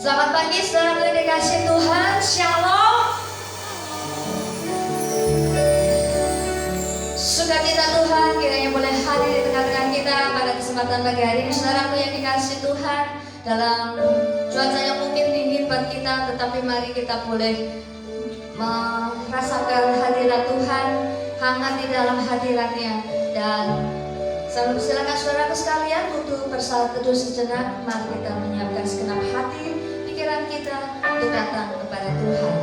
Selamat pagi saudara yang dikasih Tuhan, Shalom. Sukacita Tuhan kiranya boleh hadir di tengah-tengah kita pada kesempatan pagi hari ini. Saudaraku yang dikasih Tuhan, dalam cuaca yang mungkin dingin buat kita, tetapi mari kita boleh merasakan hadirat Tuhan, hangat di dalam hadiratnya. Dan saya persilakan saudaraku sekalian untuk bersalat teduh sejenak. Mari kita menyiapkan segenap hati, pikiran kita untuk datang kepada Tuhan.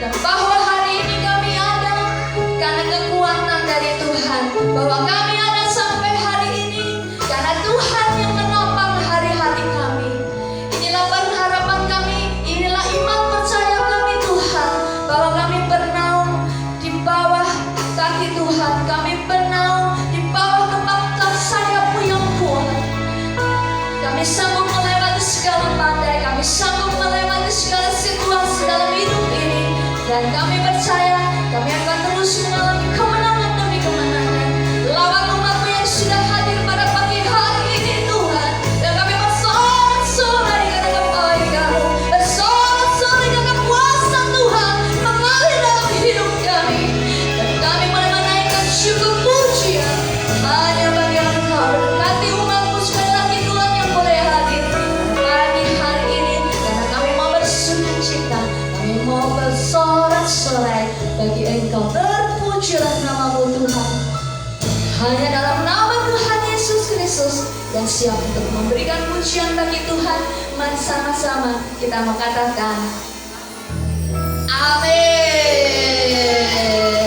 Dan bahwa hari ini kami ada karena kekuatan dari Tuhan. Bahwa kami ada sampai hari ini karena Tuhan yang menopang hari-hari kami. Inilah pengharapan kami, inilah iman percaya kami Tuhan. Bahwa kami bernaung di bawah kaki Tuhan. Kami bernaung di bawah kepala sayap-Mu yang kuat. Kami sanggup melewati segala badai, kami sanggup melewati segala situasi dalam hidup ini. Dan kami percaya kami akan terus mengalami kemenangan demi kemenangan. Lawan umat-Mu yang sudah hadir pada pagi hari ini Tuhan. Dan kami bersorak-sorai karena kebaikan-Mu, bersorak-sorai karena kuasa Tuhan mengalir dalam hidup kami. Dan kami boleh menaikkan syukur pujian hanya bagi Engkau. Berkati umat-Mu sekali lagi Tuhan yang boleh hadir pagi hari ini. Karena kami mau bersukacita, kami mau bersorak-sorai bagi Engkau. Terpujilah nama-Mu Tuhan. Hanya dalam nama Tuhan Yesus Kristus yang siap untuk memberikan pujian bagi Tuhan. Mari sama-sama kita mau katakan amin.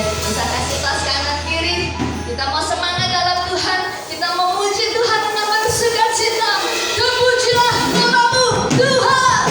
Kita kasih tas kanan kiri. Kita mau semangat dalam Tuhan. Kita mau puji Tuhan dengan penuh sukacita. Terpujilah nama-Mu Tuhan.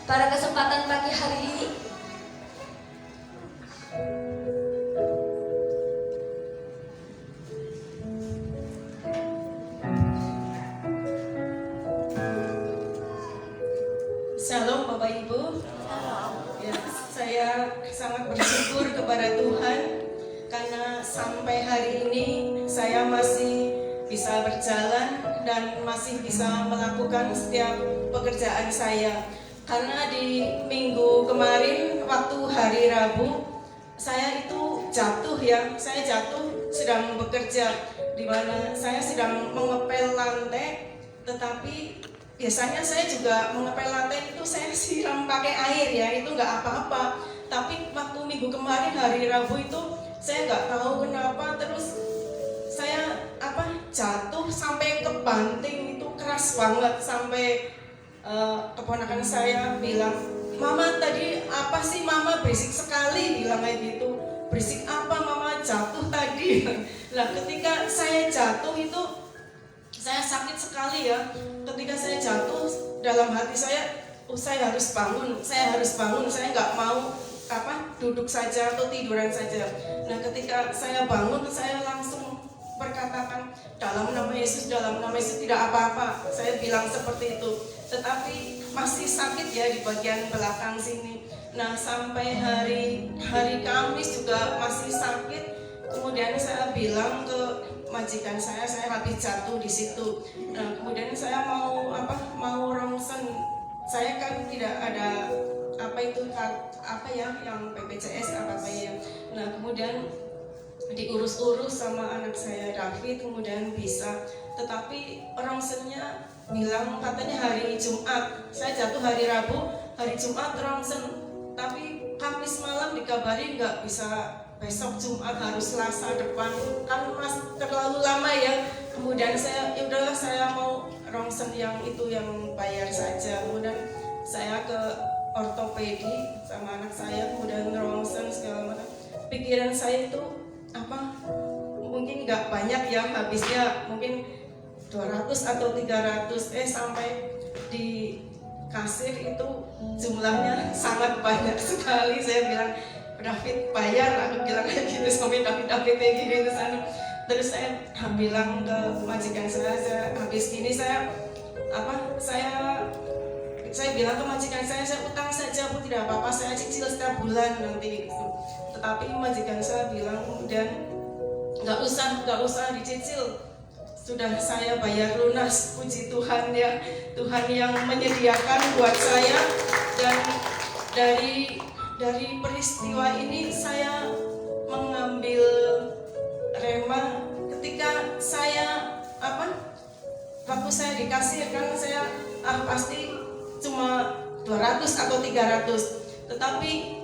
pada kesempatan pagi hari ini. Shalom Bapak Ibu. Ya, saya sangat bersyukur kepada Tuhan karena sampai hari ini saya masih bisa berjalan dan masih bisa melakukan setiap pekerjaan saya. Karena di minggu kemarin waktu hari Rabu saya itu jatuh ya, saya jatuh sedang bekerja di mana saya sedang mengepel lantai, tetapi biasanya saya juga mengepel lantai itu saya siram pakai air ya, itu nggak apa-apa. Tapi waktu minggu kemarin hari Rabu itu saya nggak tahu kenapa terus saya jatuh sampai ke banting, itu keras banget sampai keponakan saya bilang, "Mama tadi apa sih Mama, berisik sekali," bilang kayak gitu. "Berisik apa Mama, jatuh tadi." Nah ketika saya jatuh itu saya sakit sekali ya. Ketika saya jatuh dalam hati saya harus bangun, saya nggak mau duduk saja atau tiduran saja. Nah ketika saya bangun saya langsung berkatakan, dalam nama Yesus tidak apa-apa, saya bilang seperti itu. Tetapi masih sakit ya di bagian belakang sini. Nah sampai hari Kamis juga masih sakit. Kemudian saya bilang ke majikan saya habis jatuh di situ. Nah, kemudian saya mau rongsen. Saya kan tidak ada yang BPJS ya. Nah, kemudian diurus-urus sama anak saya David, kemudian bisa. Tetapi rongsennya bilang katanya hari Jumat. Saya jatuh hari Rabu, hari Jumat rongsen. Tapi Kamis malam dikabari nggak bisa, besok Jumat harus Selasa depan, kan mas terlalu lama ya. Kemudian saya udahlah, saya mau rongsen yang itu yang bayar saja. Kemudian saya ke ortopedi sama anak saya, kemudian rongsen segala macam. Pikiran saya itu mungkin nggak banyak ya habisnya, mungkin 200 atau 300, sampai di kasir itu jumlahnya sangat banyak sekali. Saya bilang, "David bayar," aku bilang kayak gitu sampai David kayak gini ke sana. Terus saya bilang ke majikan saya habis gini saya bilang ke majikan saya utang saja Bu, tidak apa-apa, saya cicil setiap bulan nanti gitu. Tetapi majikan saya bilang kemudian nggak usah dicicil, sudah saya bayar lunas. Puji Tuhan ya, Tuhan yang menyediakan buat saya. Dan dari peristiwa ini saya mengambil rema ketika saya waktu saya dikasih kan saya pasti cuma 200 atau 300, tetapi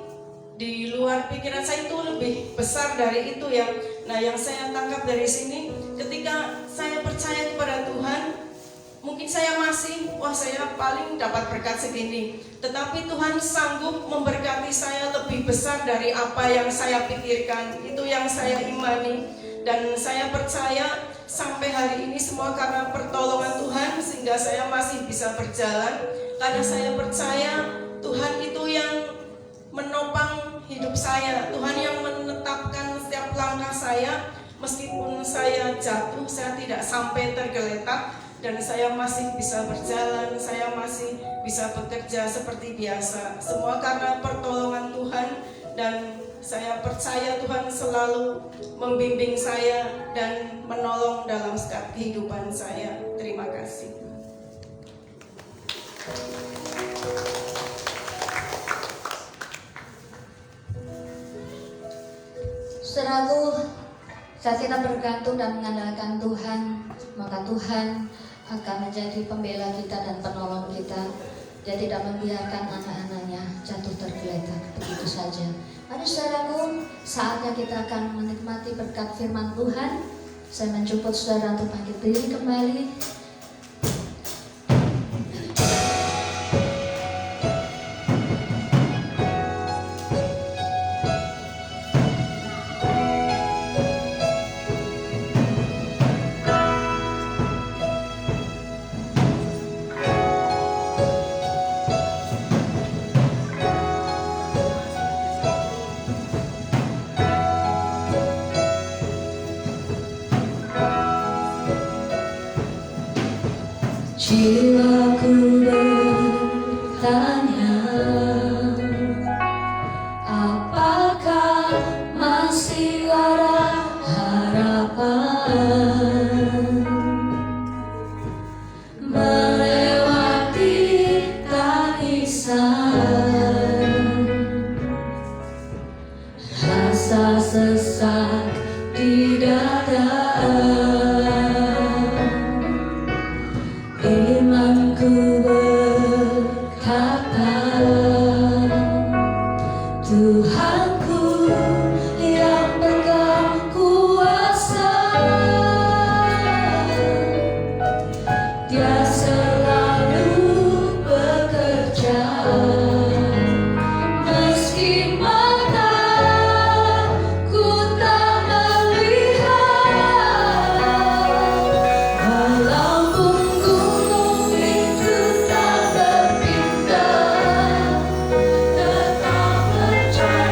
di luar pikiran saya itu lebih besar dari itu ya. Nah yang saya tangkap dari sini, ketika saya percaya kepada Tuhan, mungkin saya paling dapat berkat segini, tetapi Tuhan sanggup memberkati saya lebih besar dari apa yang saya pikirkan. Itu yang saya imani, dan saya percaya sampai hari ini semua karena pertolongan Tuhan, sehingga saya masih bisa berjalan. Karena saya percaya Tuhan itu yang menopang hidup saya, Tuhan yang menetapkan setiap langkah saya. Meskipun saya jatuh, saya tidak sampai tergeletak, dan saya masih bisa berjalan, saya masih bisa bekerja seperti biasa. Semua karena pertolongan Tuhan, dan saya percaya Tuhan selalu membimbing saya dan menolong dalam setiap kehidupan saya. Terima kasih. Saudaraku, saat kita bergantung dan mengandalkan Tuhan, maka Tuhan akan menjadi pembela kita dan penolong kita. Dia tidak membiarkan anak-anaknya jatuh tergeletak begitu saja. Mari saudaraku, saatnya kita akan menikmati berkat firman Tuhan. Saya menjemput saudara untuk bangkit diri kembali. Jiwaku bertanya, apakah masih ada harapan melewati tangisan, rasa sesak di dada. Imanku berkata, Tuhanku yang pegang kuasa, Dia selalu bekerja, meski mataku tak melihat. Walaupun gunung itu tak berpindah, tetap percaya.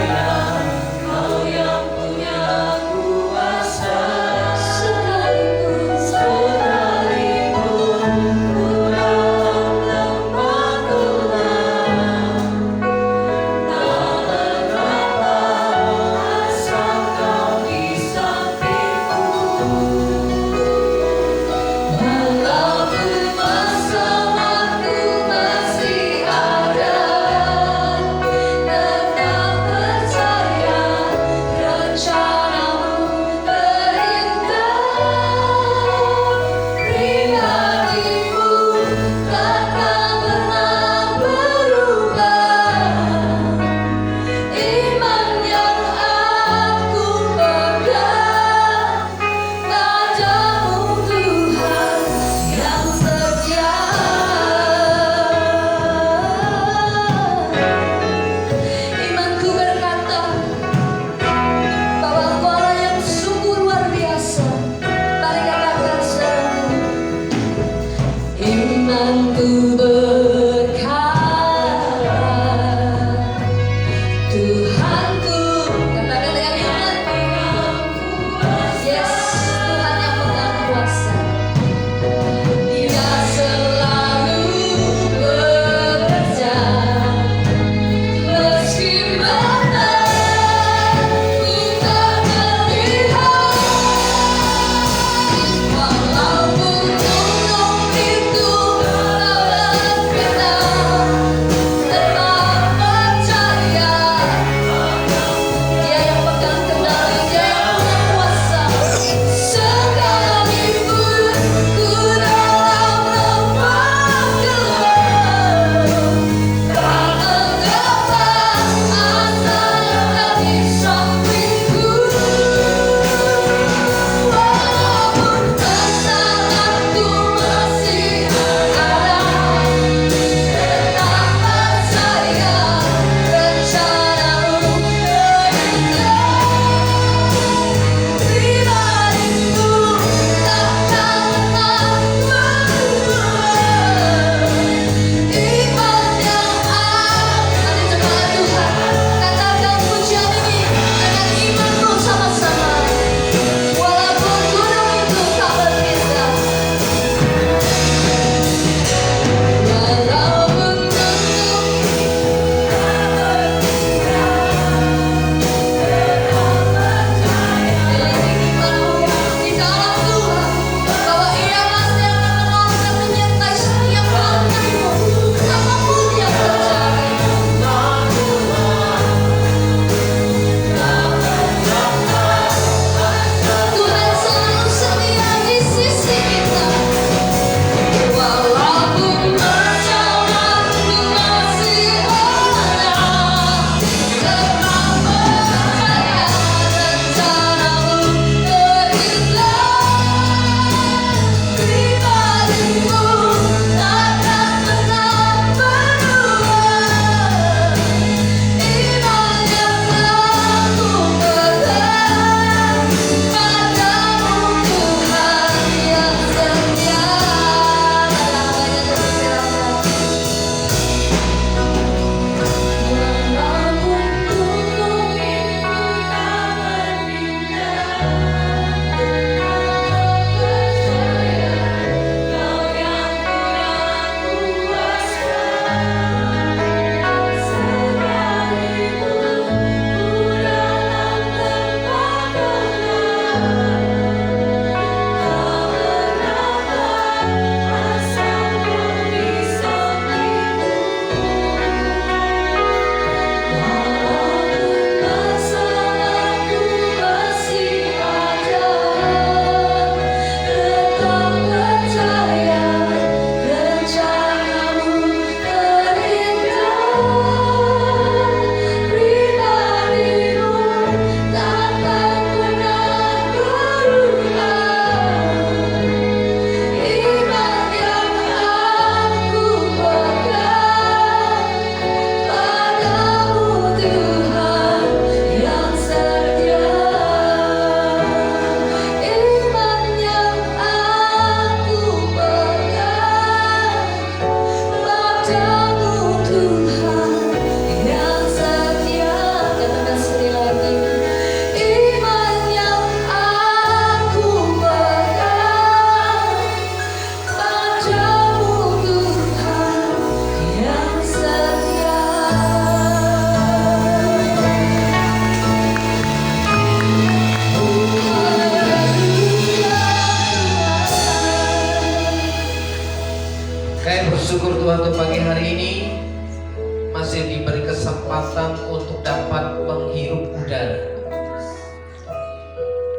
masih diberi kesempatan untuk dapat menghirup udara,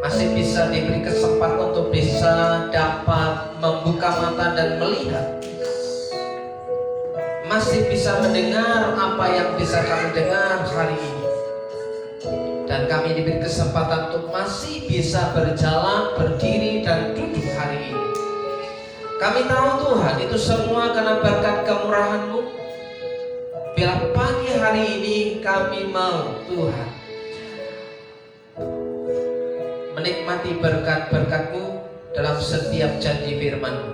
masih bisa diberi kesempatan untuk bisa dapat membuka mata dan melihat, masih bisa mendengar apa yang bisa kami dengar hari ini. Dan kami diberi kesempatan untuk masih bisa berjalan, berdiri, dan duduk hari ini. Kami tahu Tuhan, itu semua karena berkat kemurahan-Mu. Bila pagi hari ini kami mau Tuhan menikmati berkat-berkat-Mu dalam setiap janji firman-Mu.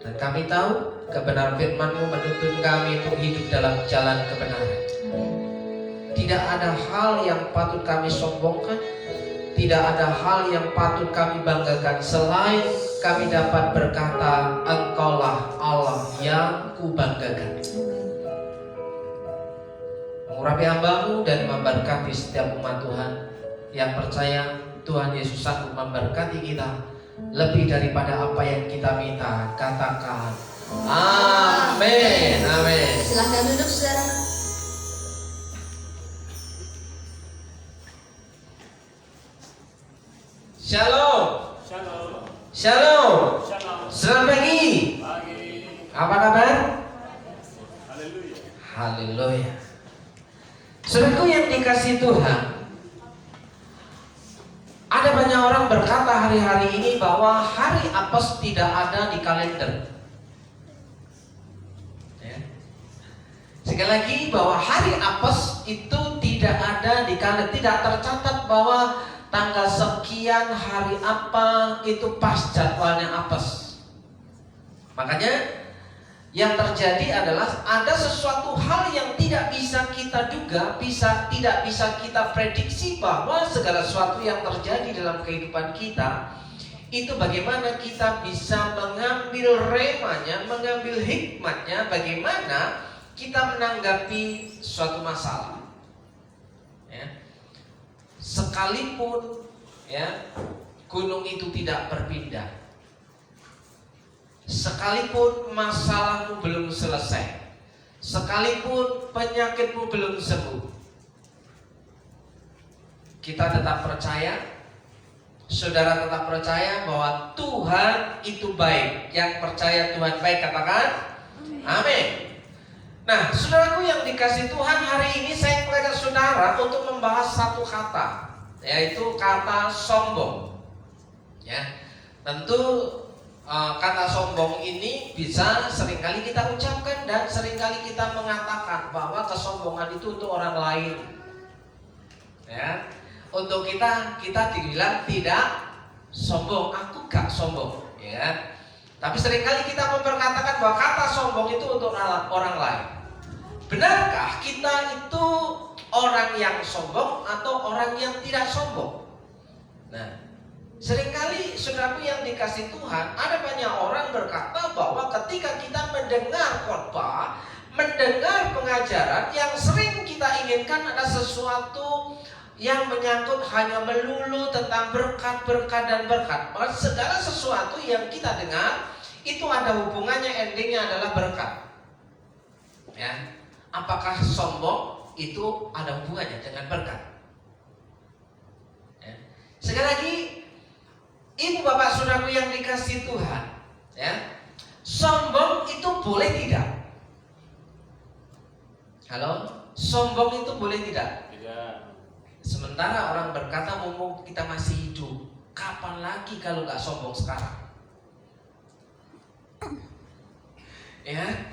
Dan kami tahu kebenaran firman-Mu menuntun kami untuk hidup dalam jalan kebenaran. Tidak ada hal yang patut kami sombongkan, tidak ada hal yang patut kami banggakan selain kami dapat berkata, Engkaulah Allah yang kubanggakan. Mengurapi hamba-Mu dan memberkati setiap umat Tuhan yang percaya Tuhan Yesus sanggup memberkati kita lebih daripada apa yang kita minta. Katakan amin. Amin. Silahkan duduk saudara. Shalom. Shalom. Shalom. Shalom. Selamat pagi. Pagi. Apa kabar? Haleluya. Haleluya. Saudaraku yang dikasihi Tuhan, ada banyak orang berkata hari-hari ini bahwa hari apes tidak ada di kalender. Ya. Sekali lagi bahwa hari apes itu tidak ada di kalender, tidak tercatat bahwa tanggal sekian hari apa itu pas jadwalnya apes. Makanya yang terjadi adalah ada sesuatu hal yang tidak bisa kita duga, tidak bisa kita prediksi, bahwa segala sesuatu yang terjadi dalam kehidupan kita itu bagaimana kita bisa mengambil remanya, mengambil hikmatnya, bagaimana kita menanggapi suatu masalah. Ya. Sekalipun ya gunung itu tidak berpindah, sekalipun masalahmu belum selesai, sekalipun penyakitmu belum sembuh, kita tetap percaya, saudara tetap percaya bahwa Tuhan itu baik. Yang percaya Tuhan baik katakan amin. Nah, saudaraku yang dikasihi Tuhan, hari ini saya mengajak saudara untuk membahas satu kata, yaitu kata sombong. Ya, tentu kata sombong ini bisa seringkali kita ucapkan dan seringkali kita mengatakan bahwa kesombongan itu untuk orang lain. Ya, untuk kita dibilang tidak sombong, aku gak sombong. Ya, tapi seringkali kita memperkatakan bahwa kata sombong itu untuk orang lain. Benarkah kita itu orang yang sombong atau orang yang tidak sombong? Nah, seringkali saudaraku yang dikasihi Tuhan, ada banyak orang berkata bahwa ketika kita mendengar khotbah, mendengar pengajaran, yang sering kita inginkan ada sesuatu yang menyangkut hanya melulu tentang berkat-berkat dan berkat. Maka segala sesuatu yang kita dengar itu ada hubungannya, endingnya adalah berkat. Ya, apakah sombong itu ada hubungannya dengan berkat? Ya. Sekali lagi, ibu bapak saudaraku yang dikasihi Tuhan, ya, sombong itu boleh tidak? Halo, sombong itu boleh tidak? Tidak. Sementara orang berkata, mumpung kita masih hidup, kapan lagi kalau nggak sombong sekarang? Ya,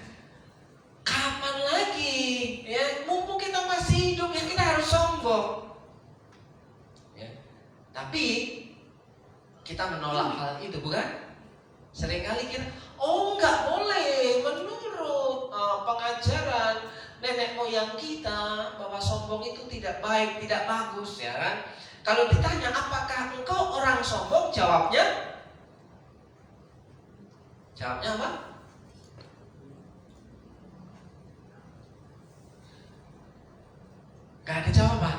kapan lagi? Ya, mumpung kita masih hidup, ya kita harus sombong. Ya, tapi kita menolak hal itu, bukan? Seringkali kita, oh nggak boleh, menurut pengajaran nenek moyang kita bahwa sombong itu tidak baik, tidak bagus, ya kan? Kalau ditanya apakah engkau orang sombong, jawabnya apa? Gak ada jawaban.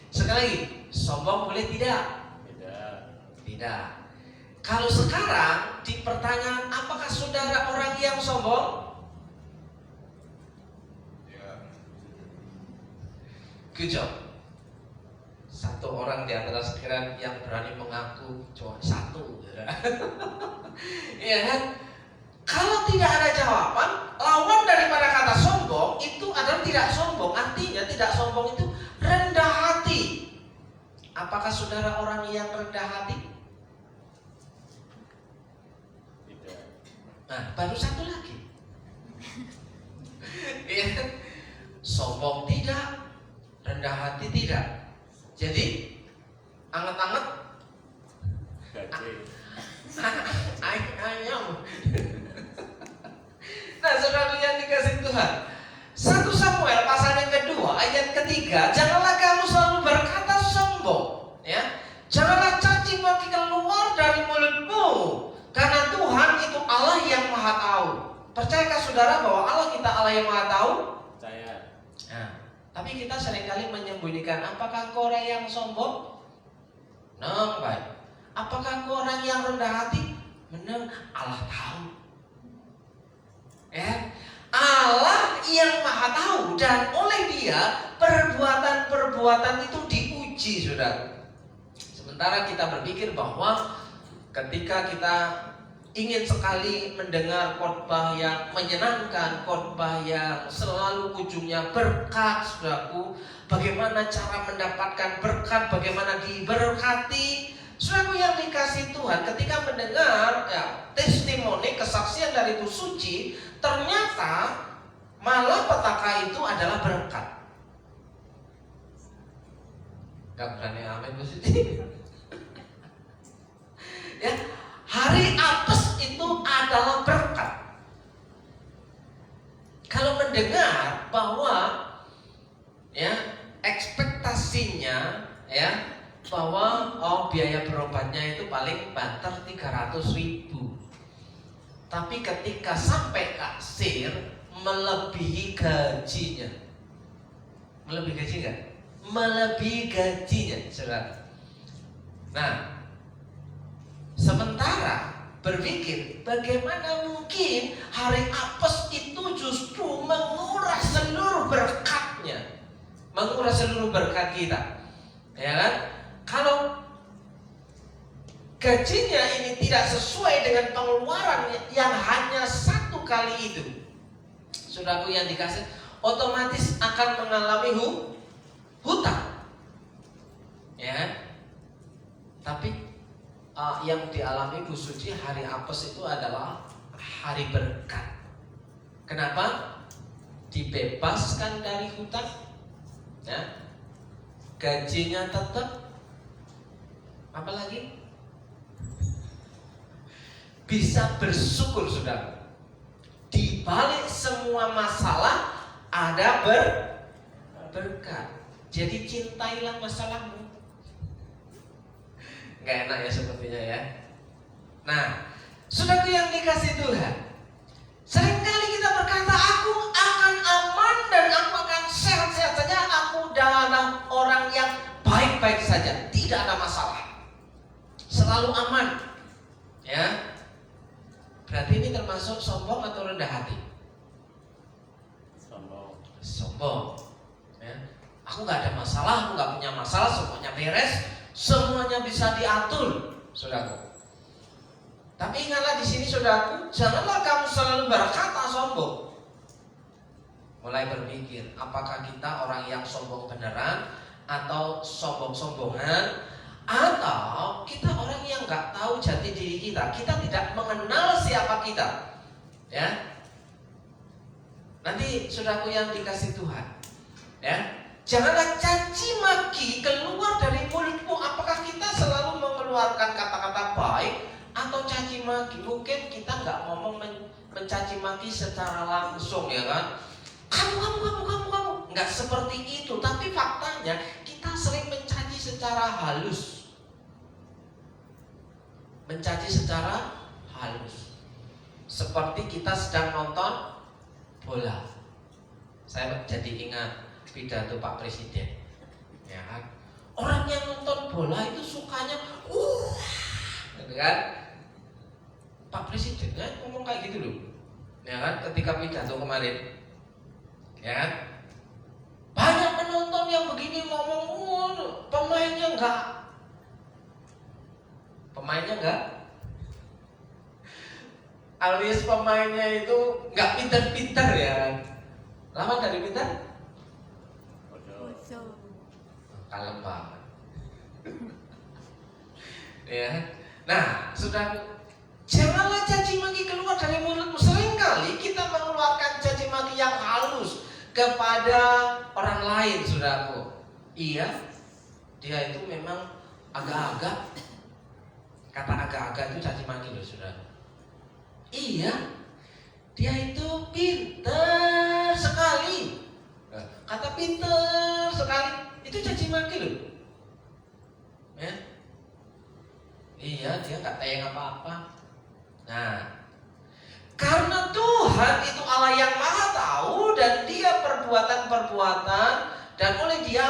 Sekali lagi, sombong boleh tidak? Tidak. Tidak. Kalau sekarang di pertanyaan, apakah saudara orang yang sombong? Good job. Satu orang di antara sekian yang berani mengaku cuma satu. Ya kan? Kalau tidak ada jawaban, lawan daripada kata sombong itu adalah tidak sombong. Artinya tidak sombong itu rendah hati. Apakah saudara orang yang rendah hati? Tidak. Nah, baru satu lagi. Ya kan? Sombong tidak, rendah hati tidak. Jadi anget-anget Gaji. ayam. Nah, saudara yang dikasih Tuhan, 1 Samuel pasal yang kedua ayat ketiga, janganlah kamu selalu berkata sombong, ya. Janganlah caci maki keluar dari mulutmu, karena Tuhan itu Allah yang Maha Tahu. Percayakah saudara bahwa Allah kita Allah yang Maha Tahu? Saya. Nah, tapi kita seringkali menyembunyikan. Apakah kau orang yang sombong? Nah, baik. Apakah kau orang yang rendah hati? Benar, Allah tahu. Ya, Allah yang Maha Tahu, dan oleh Dia perbuatan-perbuatan itu diuji, saudara. Sementara kita berpikir bahwa ketika kita ingin sekali mendengar khotbah yang menyenangkan, khotbah yang selalu ujungnya berkat, saudaraku, bagaimana cara mendapatkan berkat, bagaimana diberkati. Saudaraku yang dikasih Tuhan, ketika mendengar testimoni, kesaksian dari Tuhan Suci, ternyata malah petaka itu adalah berkat. Gak berani amin Bu Suci. Ya, hari apes itu adalah berkat. Kalau mendengar bahwa ya ekspektasinya ya bahwa biaya berobatnya itu paling banter 300.000, tapi ketika sampai kasir melebihi gajinya. Melebihi gaji nggak? Melebihi gajinya, saudara. Nah, sementara berpikir bagaimana mungkin hari apes itu justru menguras seluruh berkatnya, menguras seluruh berkat kita, ya kan? Kalau gajinya ini tidak sesuai dengan pengeluaran yang hanya 1 kali itu, saudaraku yang dikasih, otomatis akan mengalami hutang, ya. Tapi yang dialami Bu Suci hari apes itu adalah hari berkat. Kenapa? Dibebaskan dari hutang, ya. Gajinya tetap. Apalagi bisa bersyukur, saudara. Di balik semua masalah ada berkat. Jadi cintailah masalahmu. Gak enak ya sepertinya ya. Nah, saudaraku yang dikasih Tuhan, seringkali kita berkata aku akan aman dan aku akan sehat-sehat saja, aku adalah orang yang baik-baik saja, tidak ada masalah, selalu aman. Ya, berarti ini termasuk sombong atau rendah hati? Sombong. Sombong. Ya. Aku nggak ada masalah, aku nggak punya masalah, semuanya beres, semuanya bisa diatur, saudaraku. Tapi ingatlah di sini, saudaraku, janganlah kamu selalu berkata sombong. Mulai berpikir, apakah kita orang yang sombong beneran atau sombong-sombongan, atau kita orang yang nggak tahu jati diri kita, kita tidak mengenal siapa kita, ya. Nanti saudaraku yang dikasih Tuhan, ya, janganlah caci maki keluar dari mulutmu. Apakah kita selalu mengeluarkan kata-kata baik atau caci maki? Mungkin kita nggak ngomong mencaci maki secara langsung, ya kan? Kamu, nggak seperti itu. Tapi faktanya kita sering mencaci secara halus. Mencaci secara halus. Seperti kita sedang nonton bola. Saya jadi ingat pidato Pak Presiden, ya kan? Orang yang nonton bola itu sukanya, gitu kan? Pak Presiden kan ngomong kayak gitu loh, ya kan? Ketika pidato kemarin, ya kan? Banyak penonton yang begini ngomong, pemainnya enggak. Alias pemainnya itu nggak pintar-pintar ya. Lawan dari pintar? Bodoh. Kalem banget. Ya. Nah, sudah, janganlah caci maki keluar dari mulutmu. Seringkali kita mengeluarkan caci maki yang halus kepada orang lain, saudaraku. Iya, dia itu memang agak-agak. Kata agak-agak itu caci maki loh, saudara. Iya, dia itu pintar sekali. Kata pintar sekali itu caci maki loh. Ya. Iya, dia nggak tayang apa-apa. Nah, karena Tuhan itu Allah yang Maha Tahu, dan Dia perbuatan-perbuatan, dan oleh Dia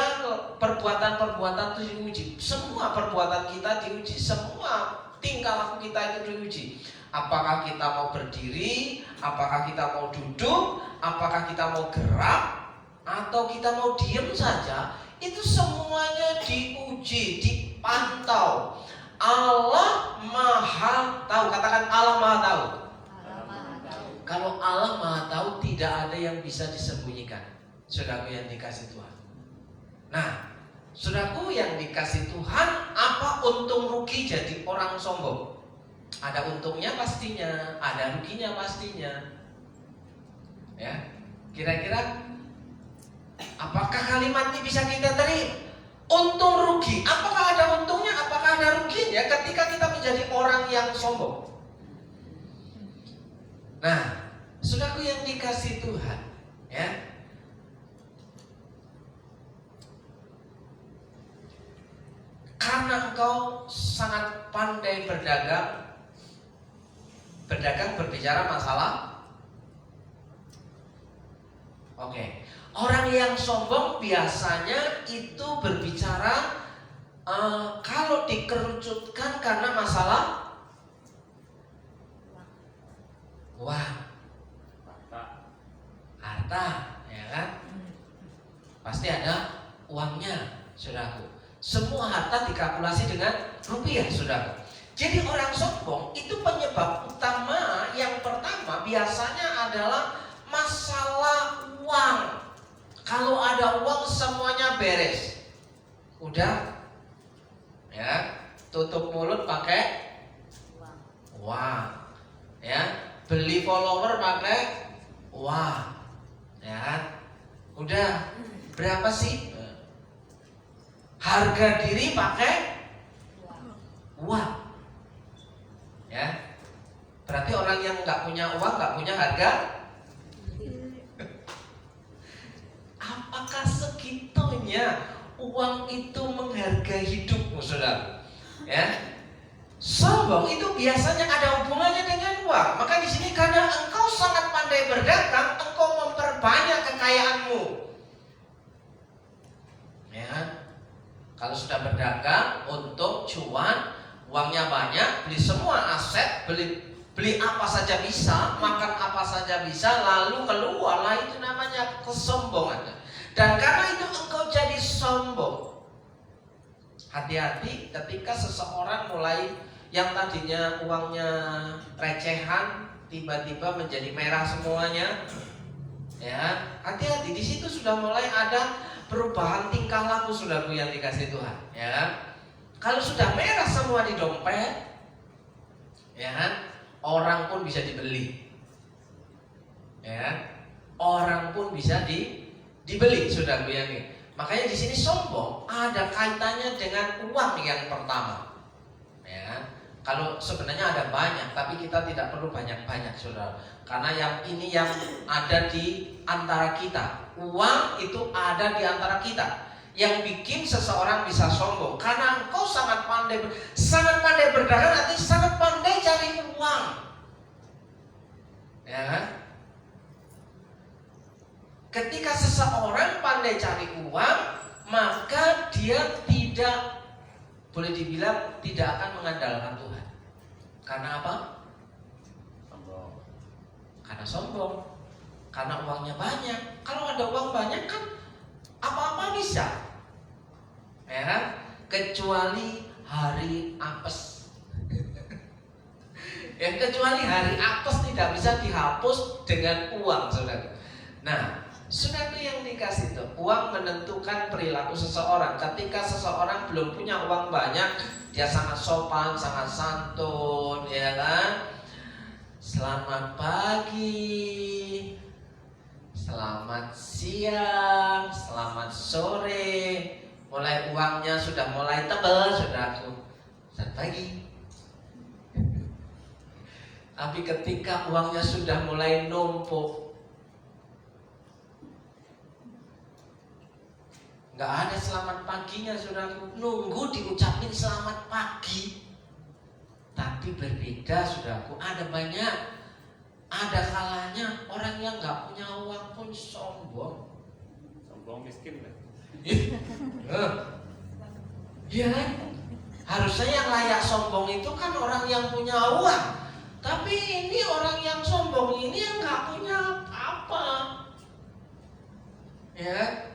perbuatan-perbuatan itu diuji. Semua perbuatan kita diuji, semua tingkah laku kita itu diuji. Apakah kita mau berdiri, apakah kita mau duduk, apakah kita mau gerak, atau kita mau diam saja, itu semuanya diuji, dipantau. Allah Maha Tahu. Katakan Allah Maha Tahu. Kalau Allah Maha Tahu, tidak ada yang bisa disembunyikan. Saudaraku yang dikasih Tuhan. Nah, saudaraku yang dikasih Tuhan, apa untung rugi jadi orang sombong? Ada untungnya pastinya, ada ruginya pastinya. Ya, kira-kira apakah kalimat ini bisa kita terima? Untung rugi, apakah ada untungnya, apakah ada ruginya ketika kita menjadi orang yang sombong? Nah, saudaraku yang dikasih Tuhan, ya, karena engkau sangat pandai berdagang berbicara masalah. Oke. Orang yang sombong biasanya itu berbicara kalau dikerucutkan karena masalah harta, ya kan? Pasti ada uangnya, saudaraku. Semua harta dikalkulasi dengan rupiah, saudara. Jadi orang sombong itu penyebab utama yang pertama biasanya adalah masalah uang. Kalau ada uang semuanya beres. Udah, ya, tutup mulut pakai uang. Ya, beli follower pakai uang. Ya, udah, berapa sih? Harga diri pakai uang. Ya, berarti orang yang nggak punya uang nggak punya harga. Apakah segitunya uang itu menghargai hidupmu, saudara? Ya, sombong itu biasanya ada hubungannya dengan uang. Maka di sini karena engkau sangat pandai berdagang, engkau memperbanyak kekayaanmu. Ya, kalau sudah berdagang untuk cuan, uangnya banyak, beli semua aset, beli apa saja bisa, makan apa saja bisa, lalu keluarlah, itu namanya kesombongan. Dan karena itu engkau jadi sombong. Hati-hati ketika seseorang mulai yang tadinya uangnya recehan tiba-tiba menjadi merah semuanya. Ya, hati-hati, di situ sudah mulai ada perubahan tingkah laku, saudaraku yang dikasih Tuhan, ya. Kalau sudah merah semua di dompet, ya kan, orang pun bisa dibeli, ya, orang pun bisa dibeli, saudaraku yang ini. Makanya di sini sombong ada kaitannya dengan uang yang pertama, ya. Kalau sebenarnya ada banyak, tapi kita tidak perlu banyak-banyak, saudara. Karena yang ini yang ada di antara kita, uang itu ada di antara kita. Yang bikin seseorang bisa sombong karena engkau sangat pandai berdagang, artinya sangat pandai cari uang, ya kan? Ketika seseorang pandai cari uang, maka dia tidak, boleh dibilang, tidak akan mengandalkan Tuhan. Karena apa? Sombong. Karena sombong. Karena uangnya banyak. Kalau ada uang banyak kan Apa-apa bisa. Ya kan? Kecuali hari apes. Ya, kecuali hari apes tidak bisa dihapus dengan uang, saudara. Nah, saudara yang dikasih itu, uang menentukan perilaku seseorang. Ketika seseorang belum punya uang banyak, dia sangat sopan, sangat santun, ya kan? Selamat pagi, selamat siang, selamat sore. Mulai uangnya sudah mulai tebal, saudaraku. Selamat pagi. Tapi ketika uangnya sudah mulai numpuk, nggak ada selamat paginya, saudaraku. Nunggu diucapin selamat pagi. Tapi berbeda, saudaraku. Ada banyak, ada kalanya orang yang nggak punya uang pun sombong. Sombong miskin kan? Iya kan? Harusnya yang layak sombong itu kan orang yang punya uang. Tapi ini orang yang sombong ini yang nggak punya apa-apa. Ya.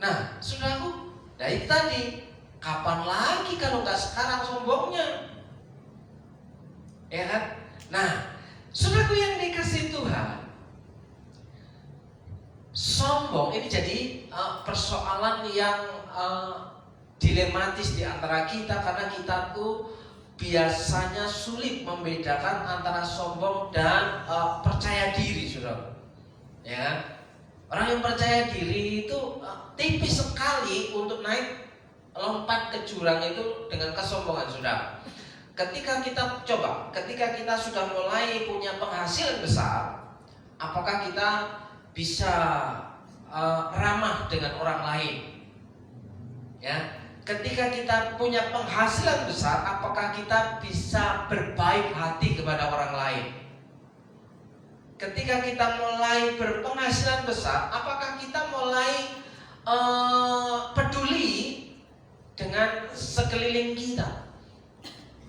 Nah, saudaraku, dari tadi, kapan lagi kalau nggak sekarang sombongnya? Ya kan? Nah, saudaraku yang dikasih Tuhan, sombong ini jadi persoalan yang dilematis di antara kita, karena kita tuh biasanya sulit membedakan antara sombong dan percaya diri, saudara. Ya, orang yang percaya diri itu tipis sekali untuk naik lompat ke jurang itu dengan kesombongan, saudara. Ketika kita sudah mulai punya penghasilan besar, apakah kita bisa ramah dengan orang lain? Ya. Ketika kita punya penghasilan besar, apakah kita bisa berbaik hati kepada orang lain? Ketika kita mulai berpenghasilan besar, apakah kita mulai peduli dengan sekeliling kita?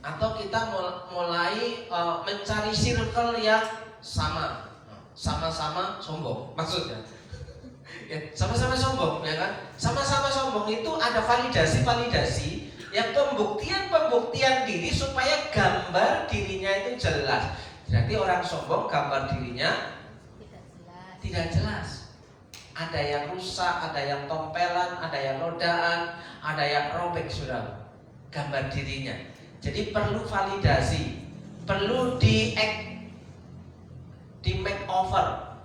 Atau kita mulai mencari circle yang sama-sama sombong, maksudnya? Ya, sama-sama sombong, ya kan? Sama-sama sombong itu ada validasi yang pembuktian diri supaya gambar dirinya itu jelas. Jadi orang sombong gambar dirinya tidak jelas. Ada yang rusak, ada yang tempelan, ada yang nodaan, ada yang robek, sudah gambar dirinya. Jadi perlu validasi, perlu di makeover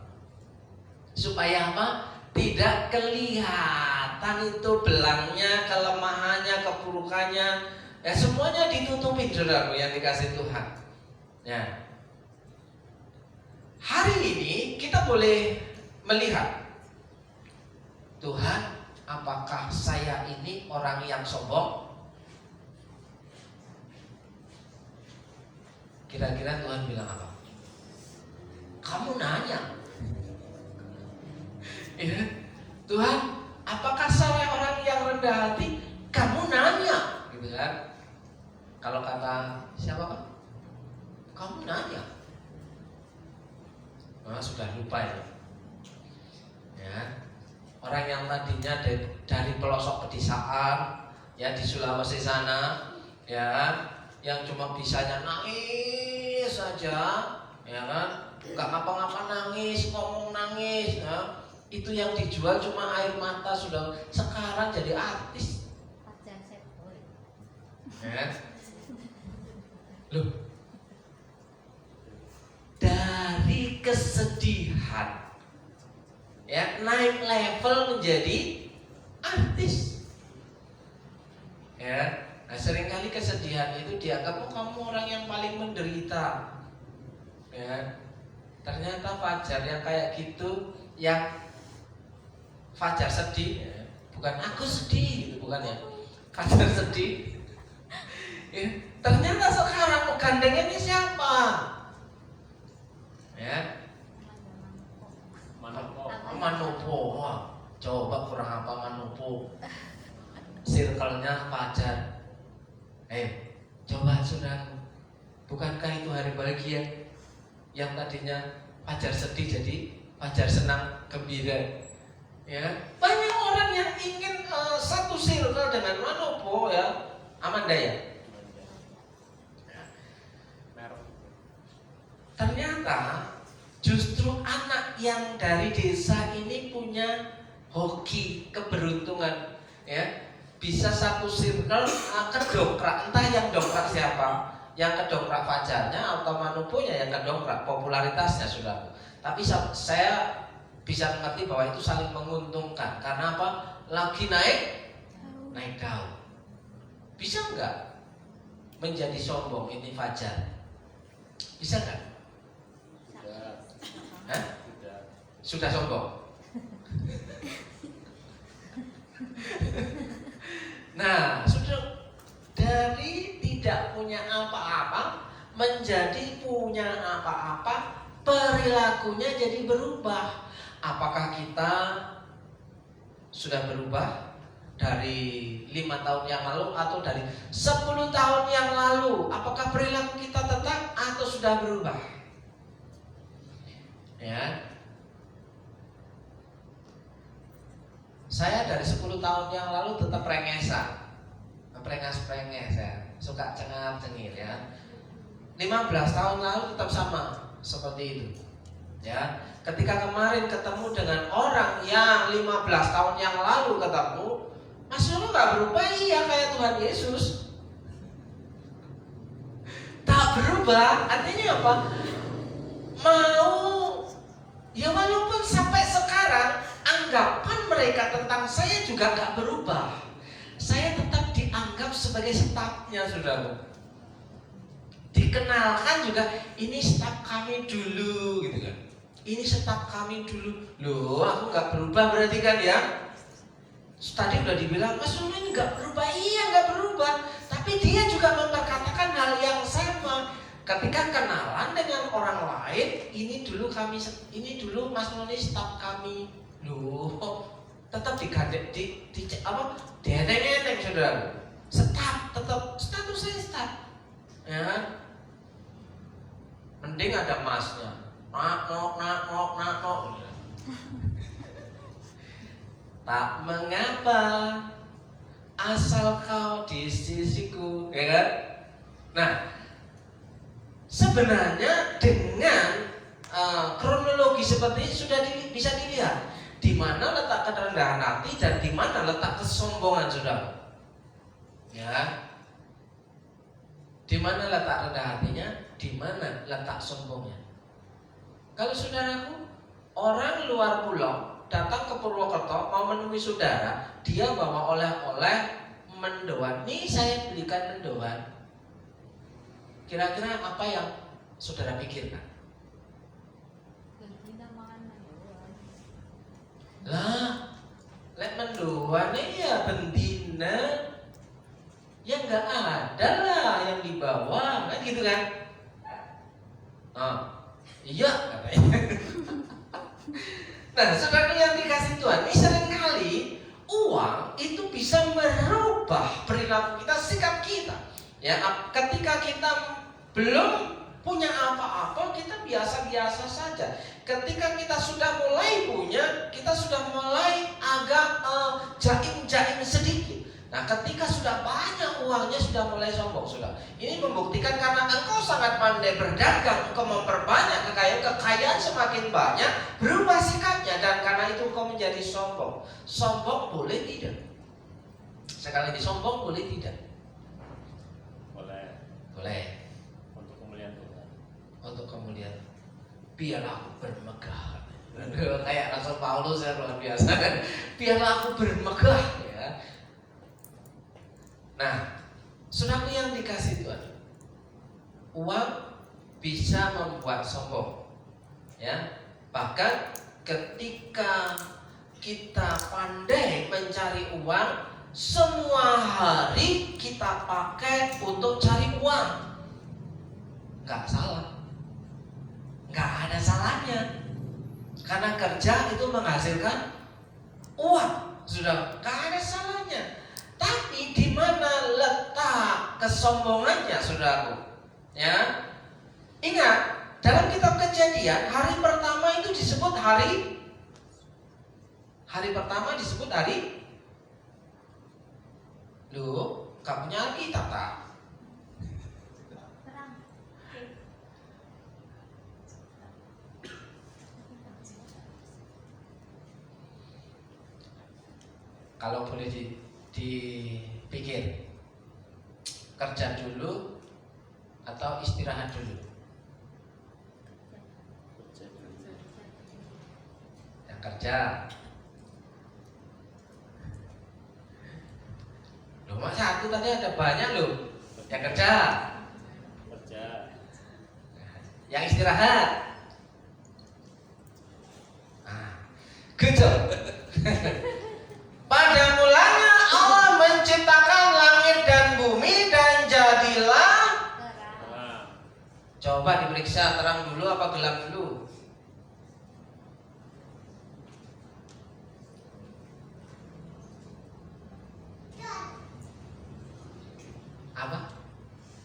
supaya apa? Tidak kelihatan itu belangnya, kelemahannya, keburukannya, ya semuanya ditutupin, saudaraku yang dikasih Tuhan. Ya. Hari ini kita boleh melihat, Tuhan, apakah saya ini orang yang sombong? Kira-kira Tuhan bilang apa? Kamu nanya. Ya, Tuhan, apakah saya orang yang rendah hati? Kamu nanya, gitu kan? Kalau kata siapa kan? Kamu nanya. Nah, sudah lupa ya. Ya, orang yang tadinya dari pelosok pedesaan, ya di Sulawesi sana, ya, yang cuma bisanya nangis saja, ya kan? Gak ngapa-ngapa nangis, ngomong nangis, ya. Itu yang dijual cuma air mata, sudah sekarang jadi artis. Ya. Loh. Dari kesedihan, ya, naik level menjadi artis. Ya. Nah, seringkali kesedihan itu dianggap kamu orang yang paling menderita. Ya. Ternyata Fajar yang kayak gitu, yang Fajar sedih, ya. Bukan aku sedih, gitu, bukan ya. Fajar sedih. Ya. Ternyata sekarang gandengannya siapa? Ya. Manopo. Wah, coba kurang apa Manopo. Circle-nya Fajar. Coba saudara, bukankah itu hari bahagia? Yang tadinya Fajar sedih jadi Fajar senang, gembira. Ya, banyak orang yang ingin satu circle dengan Manopo ya, Amandaya. Ternyata justru anak yang dari desa ini punya hoki, keberuntungan, ya, bisa satu circle kedongkrak, entah yang dongkrak siapa, yang kedongkrak Fajarnya atau Manoponya yang kedongkrak popularitasnya sudah. Tapi saya bisa mengerti bahwa itu saling menguntungkan. Karena apa? Lagi naik daun. Bisa nggak menjadi sombong ini Fajar? Bisa nggak? Hah? Sudah sombong. Nah, sudah dari tidak punya apa-apa menjadi punya apa-apa, perilakunya jadi berubah. Apakah kita sudah berubah dari 5 tahun yang lalu atau dari 10 tahun yang lalu? Apakah perilaku kita tetap atau sudah berubah? Ya. Saya dari 10 tahun yang lalu tetap prengesan, prenges ya, suka cengar-cengir ya. 15 tahun lalu tetap sama seperti itu. Ya, ketika kemarin ketemu dengan orang yang 15 tahun yang lalu ketemu, Mas Yono nggak berubah, iya kayak Tuhan Yesus. Tak berubah, artinya apa? Ya walaupun sampai sekarang anggapan mereka tentang saya juga nggak berubah. Saya tetap dianggap sebagai stafnya, saudara. Dikenalkan juga, ini staf kami dulu, gitu kan. Ini staf kami dulu. Loh, aku nggak berubah berarti kan ya? Tadi udah dibilang, Mas Yono ini nggak berubah. Iya nggak berubah. Tapi dia juga memperkatakan hal yang sama. Ketika kenalan dengan orang lain, ini dulu Mas Noni staf kami. Loh, tetap digandeng deneng saudara. Staf, tetap status saya staf. Ya. Mending ada masnya. Nak. Tak mengapa asal kau di sisiku, ya kan? Nah, sebenarnya dengan kronologi seperti ini sudah bisa dilihat di mana letak kerendahan hati dan di mana letak kesombongan, saudara. Ya, di mana letak rendah hatinya, di mana letak sombongnya. Kalau saudaraku, orang luar pulau datang ke Purwokerto mau menemui saudara, dia bawa oleh-oleh mendoan. Nih saya belikan mendoan. Kira-kira apa yang saudara pikirkan? Lah, lek mendoan ya bendina, ya nggak ada lah yang dibawa, kan gitu kan? Iya katanya. Nah, saudara yang dikasih Tuhan, ini seringkali uang itu bisa merubah perilaku kita, sikap kita. Ya, ketika kita belum punya apa-apa, kita biasa-biasa saja. Ketika kita sudah mulai punya, kita sudah mulai agak jaim-jaim sedikit. Nah, ketika sudah banyak uangnya, sudah mulai sombong, sudah. Ini membuktikan karena engkau sangat pandai berdagang, engkau memperbanyak kekayaan semakin banyak, berubah sikapnya, dan karena itu engkau menjadi sombong. Sombong boleh tidak? Sekali lagi, sombong boleh tidak? Boleh. Untuk kemuliaan Tuhan. Untuk kemuliaan. Biarlah aku bermegah. Kayak Rasul Paulus ya, luar biasa kan. Biarlah aku bermegah ya. Nah, saudaraku yang dikasih Tuhan, uang bisa membuat sombong. Ya. Bahkan ketika kita pandai mencari uang, semua hari kita pakai untuk cari uang. Nggak salah, nggak ada salahnya, karena kerja itu menghasilkan uang, sudah nggak ada salahnya. Tapi di mana letak kesombongannya, saudaraku? Ya, ingat dalam kitab Kejadian hari pertama itu disebut hari Hari pertama disebut hari. Loh, gak punya Alkitab tak? Kalau boleh dipikir, kerja dulu atau istirahat dulu? Yang kerja. Loh, mak satu tadi ada banyak loh. Yang kerja. Kerja. Yang istirahat. Kerja. Pada mulanya Allah menciptakan langit dan bumi dan jadilah. Coba diperiksa terang dulu apa gelap dulu? Apa?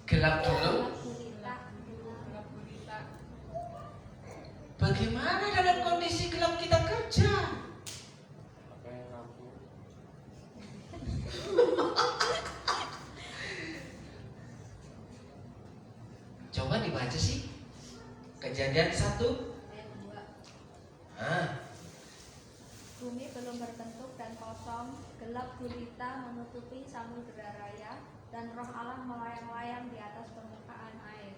Gelap dulu? Bagaimana dalam kondisi gelap kita kerja? Apa yang lampu? Coba dibaca sih. Kejadian 1. Ayat 2. Bumi belum berbentuk dan kosong, gelap gulita menutupi samudera raya, dan roh Allah melayang-layang di atas permukaan air.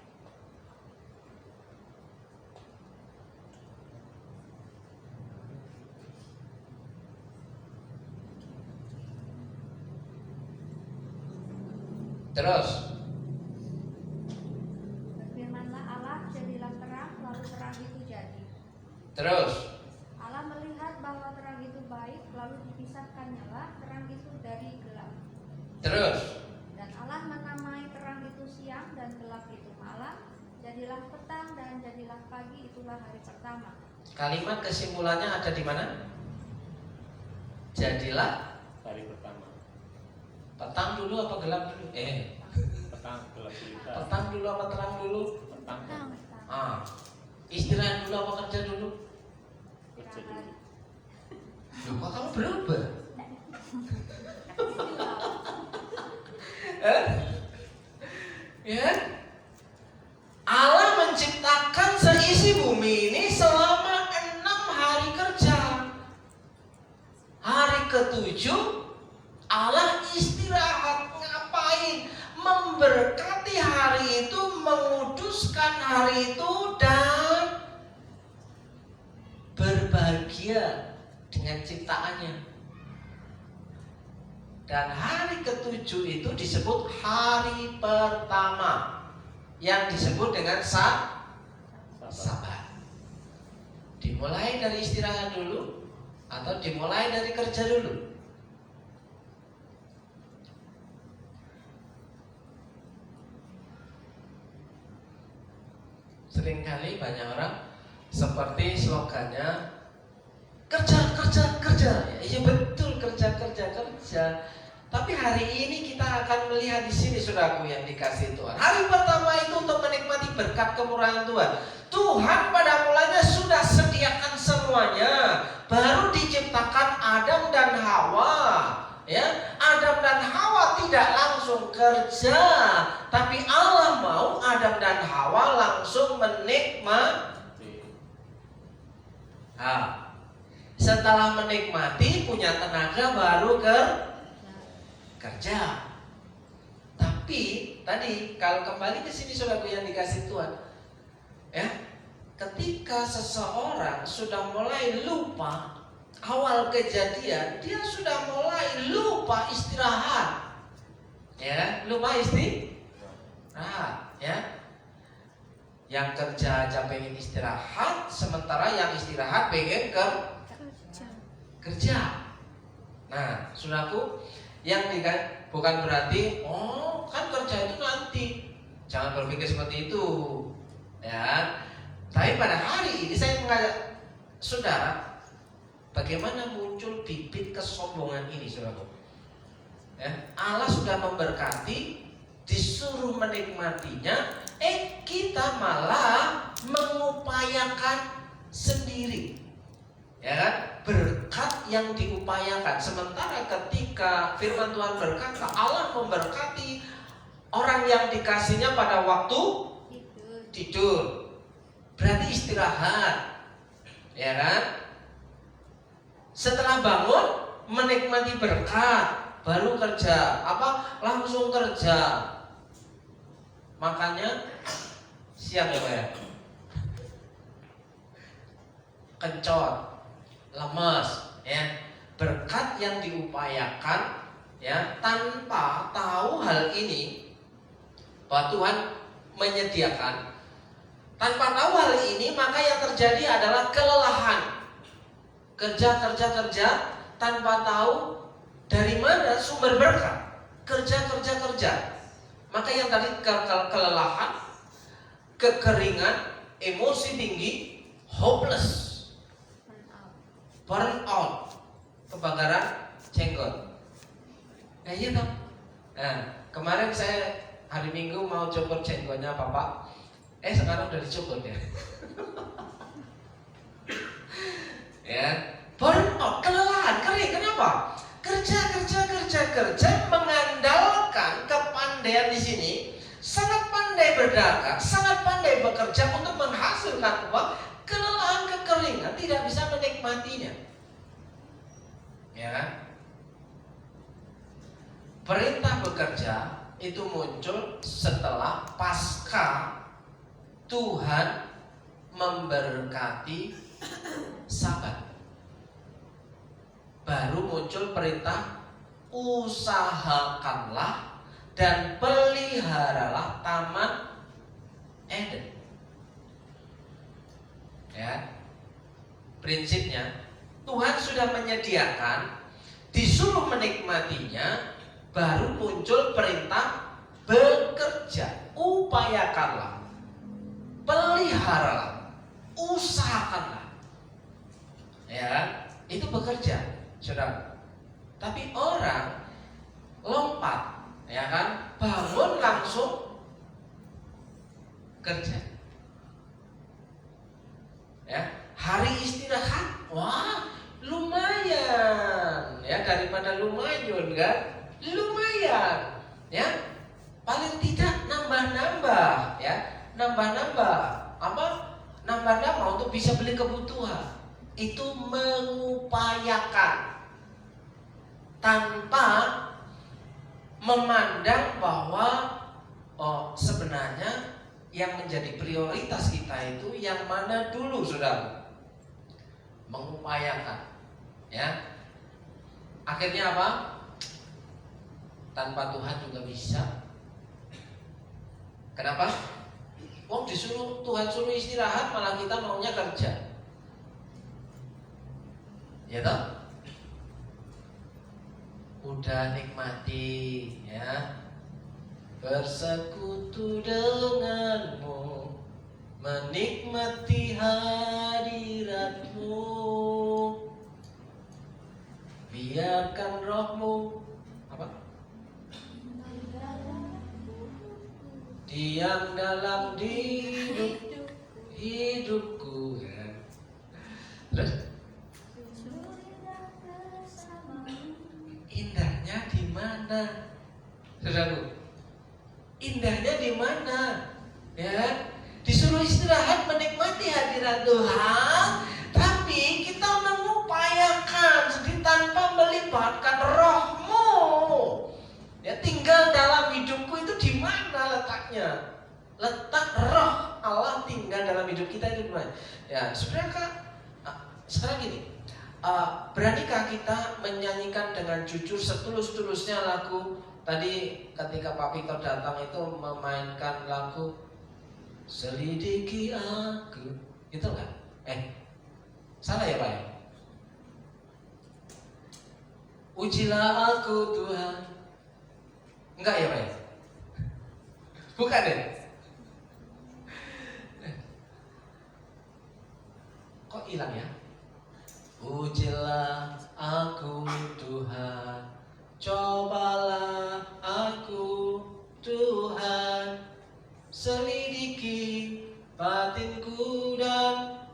Terus Berfirmanlah Allah, jadilah terang, lalu terang itu jadi. Terus Allah melihat bahwa terang itu baik, lalu dipisahkannya lah terang itu dari gelap. Terus Dan Allah menamai terang itu siang dan gelap itu malam. Jadilah petang dan jadilah pagi, itulah hari pertama. kalimat kesimpulannya ada di mana? Jadilah. Hari pertama. Petang dulu apa gelap dulu? Petang gelap gulita. Petang dulu apa terang dulu? Petang Istirahat dulu apa kerja dulu? kerja dulu. Loh, kok kamu berubah? Ya? Allah menciptakan seisi bumi ini selama 6 hari kerja. Hari ke-7 Allah istirahat. Ngapain? Memberkati hari itu, menguduskan hari itu, dan berbahagia dengan ciptaannya. Dan hari ke-7 itu disebut hari pertama, yang disebut dengan Sabat. Dimulai dari istirahat dulu atau dimulai dari kerja dulu? Seringkali banyak orang seperti slogannya kerja. Ya betul, kerja. Tapi hari ini kita akan melihat di sini, saudaraku yang dikasihi Tuhan. Hari pertama itu untuk menikmati berkat kemurahan Tuhan. Tuhan pada mulanya sudah sediakan semuanya. Baru diciptakan Adam dan Hawa. Ya, Adam dan Hawa tidak langsung kerja, tapi Allah mau Adam dan Hawa langsung menikmati. Setelah menikmati, punya tenaga, baru kerja. Tapi tadi kalau kembali ke sini, saudaraku yang dikasih Tuhan, ya, ketika seseorang sudah mulai lupa awal kejadian, dia sudah mulai lupa istirahat. Ya, lupa istirahat, ya. Yang kerja aja pengen istirahat, sementara yang istirahat pengen kerja. Nah, saudaraku, yang bukan berarti kan kerja itu nanti. Jangan berpikir seperti itu, ya. Tapi pada hari ini saya mengajak saudara, bagaimana muncul bibit kesombongan ini, saudaraku? Ya, Allah sudah memberkati, disuruh menikmatinya, kita malah mengupayakan sendiri, ya kan? Berkat yang diupayakan. Sementara ketika firman Tuhan berkata Allah memberkati orang yang dikasihnya pada waktu tidur, berarti istirahat, ya kan? Setelah bangun menikmati berkat, baru kerja. Langsung kerja. Makanya siang ya Pak ya, kencot, lemes, ya. Berkat yang diupayakan, ya, tanpa tahu hal ini bahwa Tuhan menyediakan. Tanpa tahu hal ini, maka yang terjadi adalah kelelahan. Kerja tanpa tahu dari mana sumber berkat. Kerja. Maka yang tadi kelelahan, kekeringan, emosi tinggi, hopeless, burn out, kebakaran jenggot. Iya toh. Nah, kemarin saya hari Minggu mau cukur jenggotnya Bapak. Sekarang udah dicukur ya. Ya, burn out, kelelahan, kering. Kenapa? Kerja mengandalkan kepandaian di sini. Sangat pandai berdagang, sangat pandai bekerja untuk menghasilkan uang. Kelelahan, kekeringan, tidak bisa menikmatinya. Ya. Perintah bekerja itu muncul setelah pasca Tuhan memberkati Sabat. Baru muncul perintah usahakanlah dan peliharalah taman Eden. Ya. Prinsipnya Tuhan sudah menyediakan, disuruh menikmatinya, baru muncul perintah bekerja. Upayakanlah, peliharalah, usahakanlah. Ya, itu bekerja, saudara. Tapi orang lompat, ya kan, bangun langsung kerja. Ya, hari istirahat, wah lumayan, ya, daripada lumayan kan, lumayan, ya, paling tidak nambah-nambah, ya, nambah-nambah untuk bisa beli kebutuhan. Itu mengupayakan tanpa memandang bahwa sebenarnya yang menjadi prioritas kita itu yang mana dulu, saudara. Mengupayakan, ya. Akhirnya apa? Tanpa Tuhan juga bisa. Kenapa? Tuhan suruh istirahat, malah kita maunya kerja. Ya toh? Udah nikmati, ya, bersekutu denganmu, menikmati hadiratmu. Biarkan rohmu diam dalam hidupku, ya. Terus indahnya di mana, saudaraku? Indahnya di mana? Ya, disuruh istirahat menikmati hadirat Tuhan, tapi kita mengupayakan sedih tanpa melibatkan rohmu. Ya, tinggal dalam hidupku itu di mana letaknya? Letak roh Allah tinggal dalam hidup kita itu di mana? Ya, sebenarnya sekarang gini. Beranikah kita menyanyikan dengan jujur setulus-tulusnya lagu tadi ketika Pak Victor datang itu memainkan lagu Selidiki Aku, itu enggak? Salah ya Pak ya? Ujilah aku Tuhan, enggak ya Pak ya? Bukan ya? Kok hilang ya? Ujilah aku Tuhan, cobalah aku Tuhan, selidiki batinku dan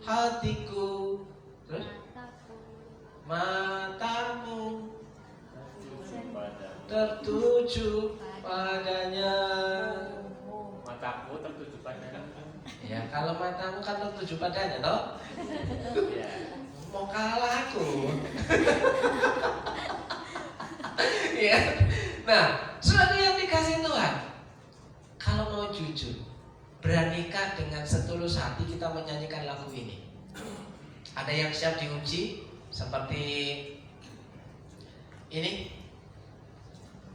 hatiku. Terus? matamu pada tertuju padanya. mataku tertuju padanya. Ya, kalau matamu kan tertuju padanya, toh? Ya. Mau kalah aku. Ya. Nah, saudara yang dikasih Tuhan, kalau mau jujur, beranikah dengan setulus hati kita menyanyikan lagu ini? Ada yang siap diuji seperti ini?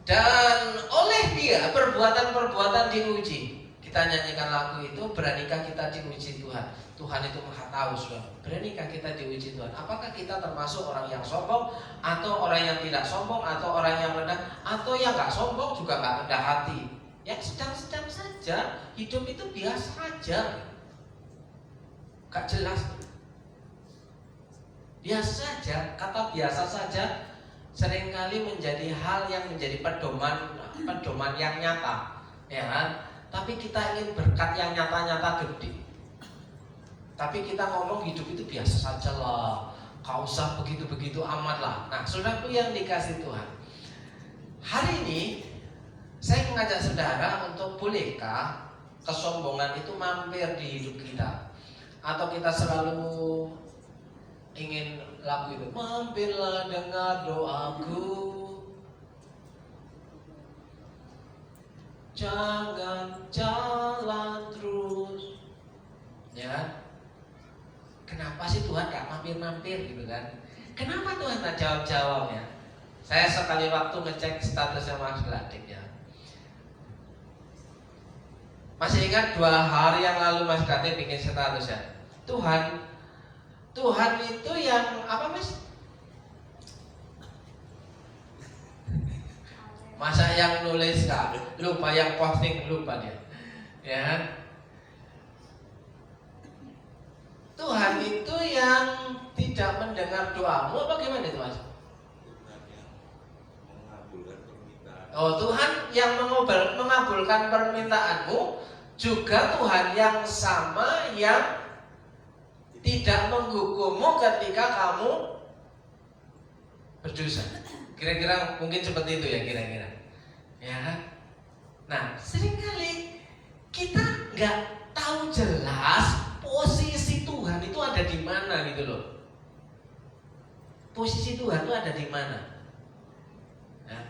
Dan oleh dia perbuatan-perbuatan diuji. Kita nyanyikan lagu itu, beranikah kita diuji Tuhan? Tuhan itu maha tahu, saudara. Beranikah kita diuji Tuhan? Apakah kita termasuk orang yang sombong, atau orang yang tidak sombong, atau orang yang rendah, atau yang nggak sombong juga nggak rendah hati? Yang sedang-sedang saja, hidup itu biasa aja, gak jelas. Biasa saja, kata biasa saja seringkali menjadi hal yang menjadi pedoman yang nyata, ya kan? Tapi kita ingin berkat yang nyata-nyata gede. Tapi kita ngomong hidup itu biasa saja lah, gak usah begitu-begitu amat lah. Nah, saudaraku yang dikasih Tuhan, hari ini saya mengajak saudara untuk bolehkah kesombongan itu mampir di hidup kita? Atau kita selalu ingin lagu itu, mampirlah dengar doaku, jangan jalan terus. Ya, kenapa sih Tuhan gak mampir-mampir gitu kan? Kenapa Tuhan gak jawab-jawab ya? Saya sekali waktu ngecek statusnya Mas Gladik ya. Masih ingat 2 hari yang lalu Mas Gladik bikin status ya, Tuhan itu yang apa Mas? Masa yang nulis kak, lupa, yang posting lupa dia. Ya. Tuhan itu yang tidak mendengar doamu, apa gimana itu Mas? Oh, Tuhan yang mengabulkan permintaanmu, juga Tuhan yang sama yang tidak menghukummu ketika kamu berdosa. Kira-kira mungkin seperti itu ya, kira-kira. Ya. Nah, seringkali kita nggak tahu jelas posisi Tuhan itu ada di mana gitu loh. Posisi Tuhan itu ada di mana? Ya.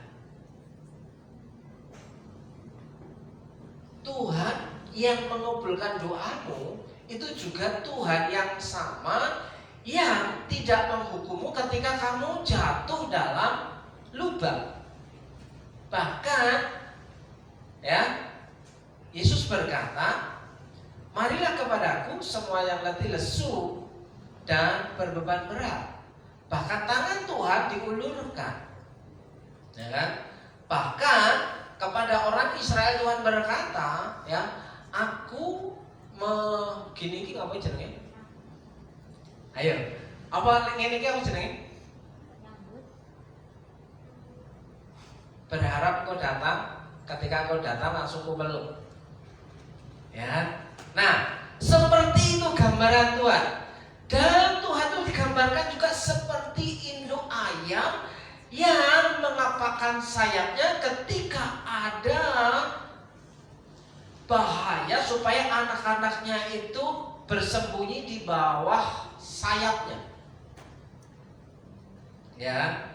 Tuhan yang mengabulkan doamu itu juga Tuhan yang sama yang tidak menghukummu ketika kamu jatuh dalam lubang. Bahkan ya, Yesus berkata, marilah kepadaku semua yang letih lesu dan berbeban berat. Bahkan tangan Tuhan diulurkan, ya kan? Bahkan kepada orang Israel Tuhan berkata, ya, aku gini apa jenenge? Ayo, apa ngene iki apa jenenge? Berharap kau datang, ketika kau datang langsung kau peluk. Ya. Nah, seperti itu gambaran Tuhan. Dan Tuhan itu digambarkan juga seperti induk ayam yang mengapakkan sayapnya ketika ada bahaya supaya anak-anaknya itu bersembunyi di bawah sayapnya. Ya,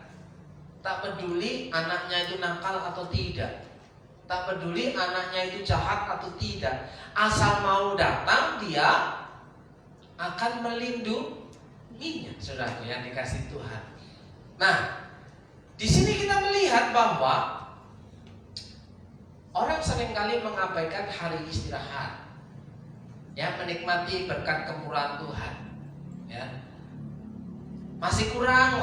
tak peduli anaknya itu nakal atau tidak, tak peduli anaknya itu jahat atau tidak, asal mau datang dia akan melindunginya, saudaraku yang dikasih Tuhan. Nah, di sini kita melihat bahwa orang seringkali mengabaikan hari istirahat, ya, menikmati berkat kemurahan Tuhan, ya. Masih kurang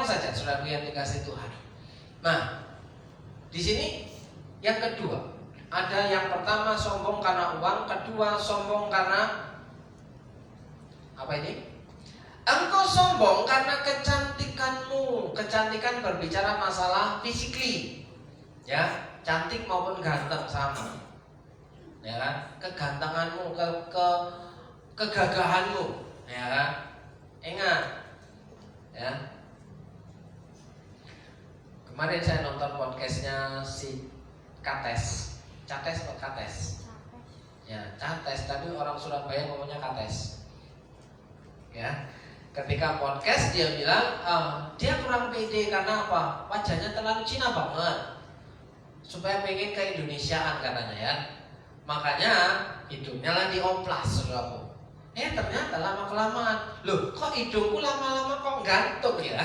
saja, saudaraku yang dikasih Tuhan. Nah, di sini yang kedua, ada yang pertama sombong karena uang, kedua sombong karena apa ini? Engkau sombong karena kecantikanmu. Kecantikan berbicara masalah fisikly, ya, cantik maupun ganteng sama, ya kan? Kegantenganmu, kegagahanmu, ya kan? Ingat, Kemarin saya nonton podcastnya si Cates atau Cates? Ya, Cates. Tapi orang Surabaya ngomongnya Cates. Ya, ketika podcast dia bilang dia kurang pede karena apa? Wajahnya terlalu Cina banget. Supaya pengen ke Indonesiaan katanya ya. Makanya hidungnya lah dioplas, saudaraku. Ternyata lama-kelamaan, loh kok hidungku lama-lama kok gantung ya?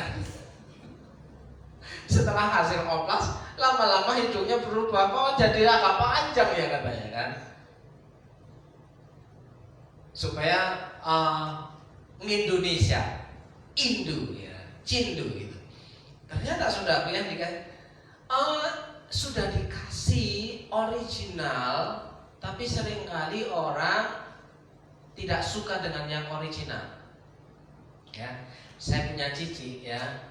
Setelah hasil oplas, lama-lama hidungnya berubah, kok jadi agak panjang ya katanya kan? Supaya Indonesia, Indo ya, Cindu gitu. Ternyata sudah sudah dikasih original, tapi seringkali orang tidak suka dengan yang original. Ya, saya punya cici ya,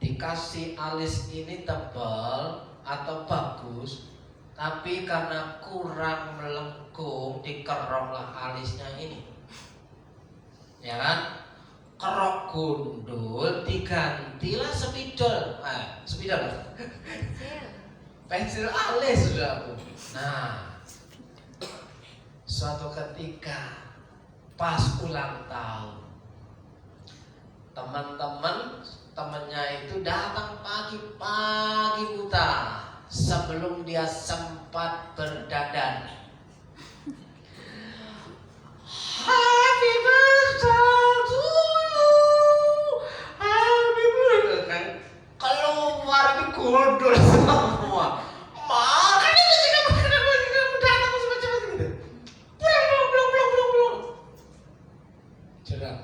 dikasih alis ini tebal atau bagus, tapi karena kurang melengkung dikeroklah alisnya ini, ya kan? Kerok gundul digantilah spidol, spidol, pensil alis sudah aku. Nah, suatu ketika pas ulang tahun, temennya itu datang pagi-pagi buta sebelum dia sempat berdandan. Happy birthday to you, happy birthday kan? Keluar di gundul semua. Makanya mesti kamu datang macam-macam gitu. Pulang. Cerah.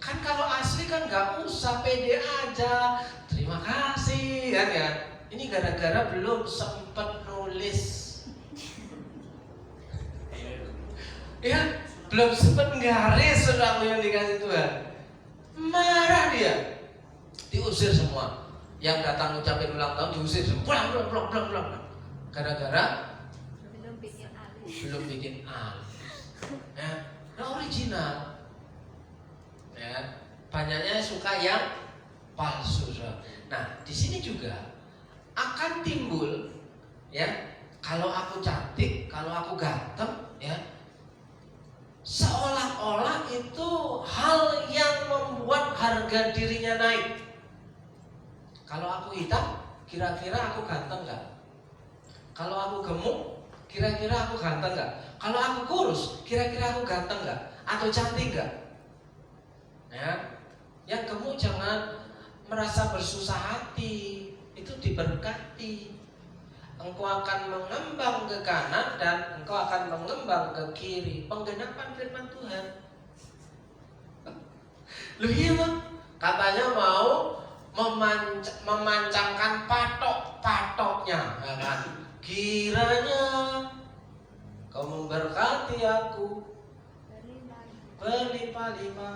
Kan kalau asli kan nggak usah, pede aja. Terima kasih kan ya. Ini gara-gara belum sempat nulis. Ya, belum sempat garis saudaraku yang dikasih Tuhan. Marah dia. Diusir semua. Yang datang ucapin ulang tahun diusir semua. Pulang. Gara-gara belum bikin alis. Ya, original. Ya, banyaknya suka yang palsu. Nah, di sini juga akan timbul ya, kalau aku cantik, kalau aku ganteng, ya, seolah-olah itu hal yang membuat harga dirinya naik. Kalau aku hitam, kira-kira aku ganteng nggak? Kalau aku gemuk, kira-kira aku ganteng nggak? Kalau aku kurus, kira-kira aku ganteng nggak? Atau cantik nggak? Ya, yang gemuk jangan merasa bersusah hati, itu diberkati. Engkau akan mengembang ke kanan dan engkau akan mengembang ke kiri. Penggenapan firman Tuhan. Loh iya Bang, katanya mau memancangkan patok-patoknya, ya kan? Kiranya kau memberkati aku berlimpah-limpah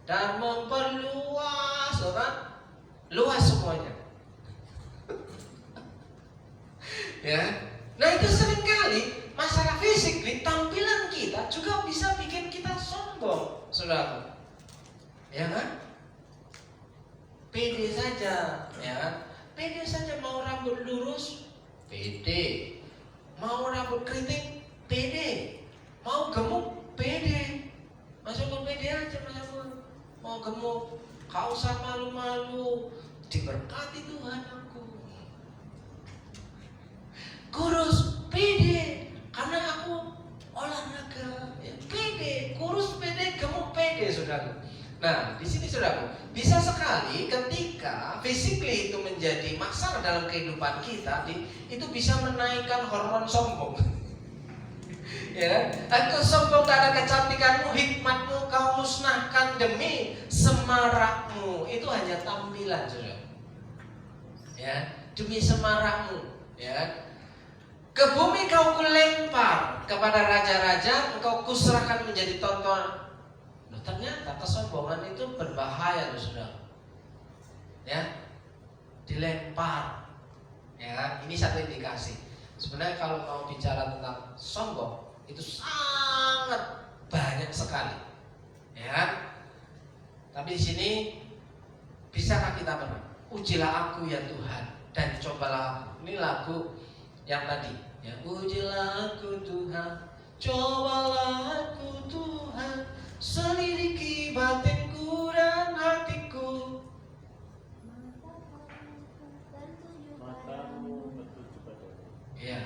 dan memperluas, kan? Luas semuanya. Ya, nah itu seringkali masalah fisik di tampilan kita juga bisa bikin kita sombong, saudara. Ya kan? Pede saja, ya kan? Pede saja, mau rambut lurus, pede. Mau rambut keriting, pede. Mau gemuk, pede. Masuk pede aja, masuk. Mau gemuk, kau usah malu-malu. Diberkati Tuhan aku. Kurus, pede, karena aku olahraga, ya, pede, kurus pede, gemuk pede, saudara. Nah, di sini saudara, bisa sekali ketika physically itu menjadi masalah dalam kehidupan kita, itu bisa menaikkan hormon sombong. Ya, aku sombong karena kecantikanmu, hikmatmu kau musnahkan demi semarakmu. Itu hanya tampilan, saudara. Ya, demi semarakmu, ya. Ke bumi kau kulempar, kepada raja-raja engkau kuserahkan menjadi tontonan. Nah, ternyata kesombongan itu berbahaya, saudara. Ya, dilempar. Ya, ini satu indikasi. Sebenarnya kalau mau bicara tentang sombong, itu sangat banyak sekali. Ya. Tapi di sini Bisakah kita menang? Ujilah aku ya Tuhan dan cobalah aku. Ini lagu yang tadi ya, ujilah aku Tuhan, cobalah aku Tuhan, selidiki batinku dan hatiku. Matamu bertuju padaku. Ya.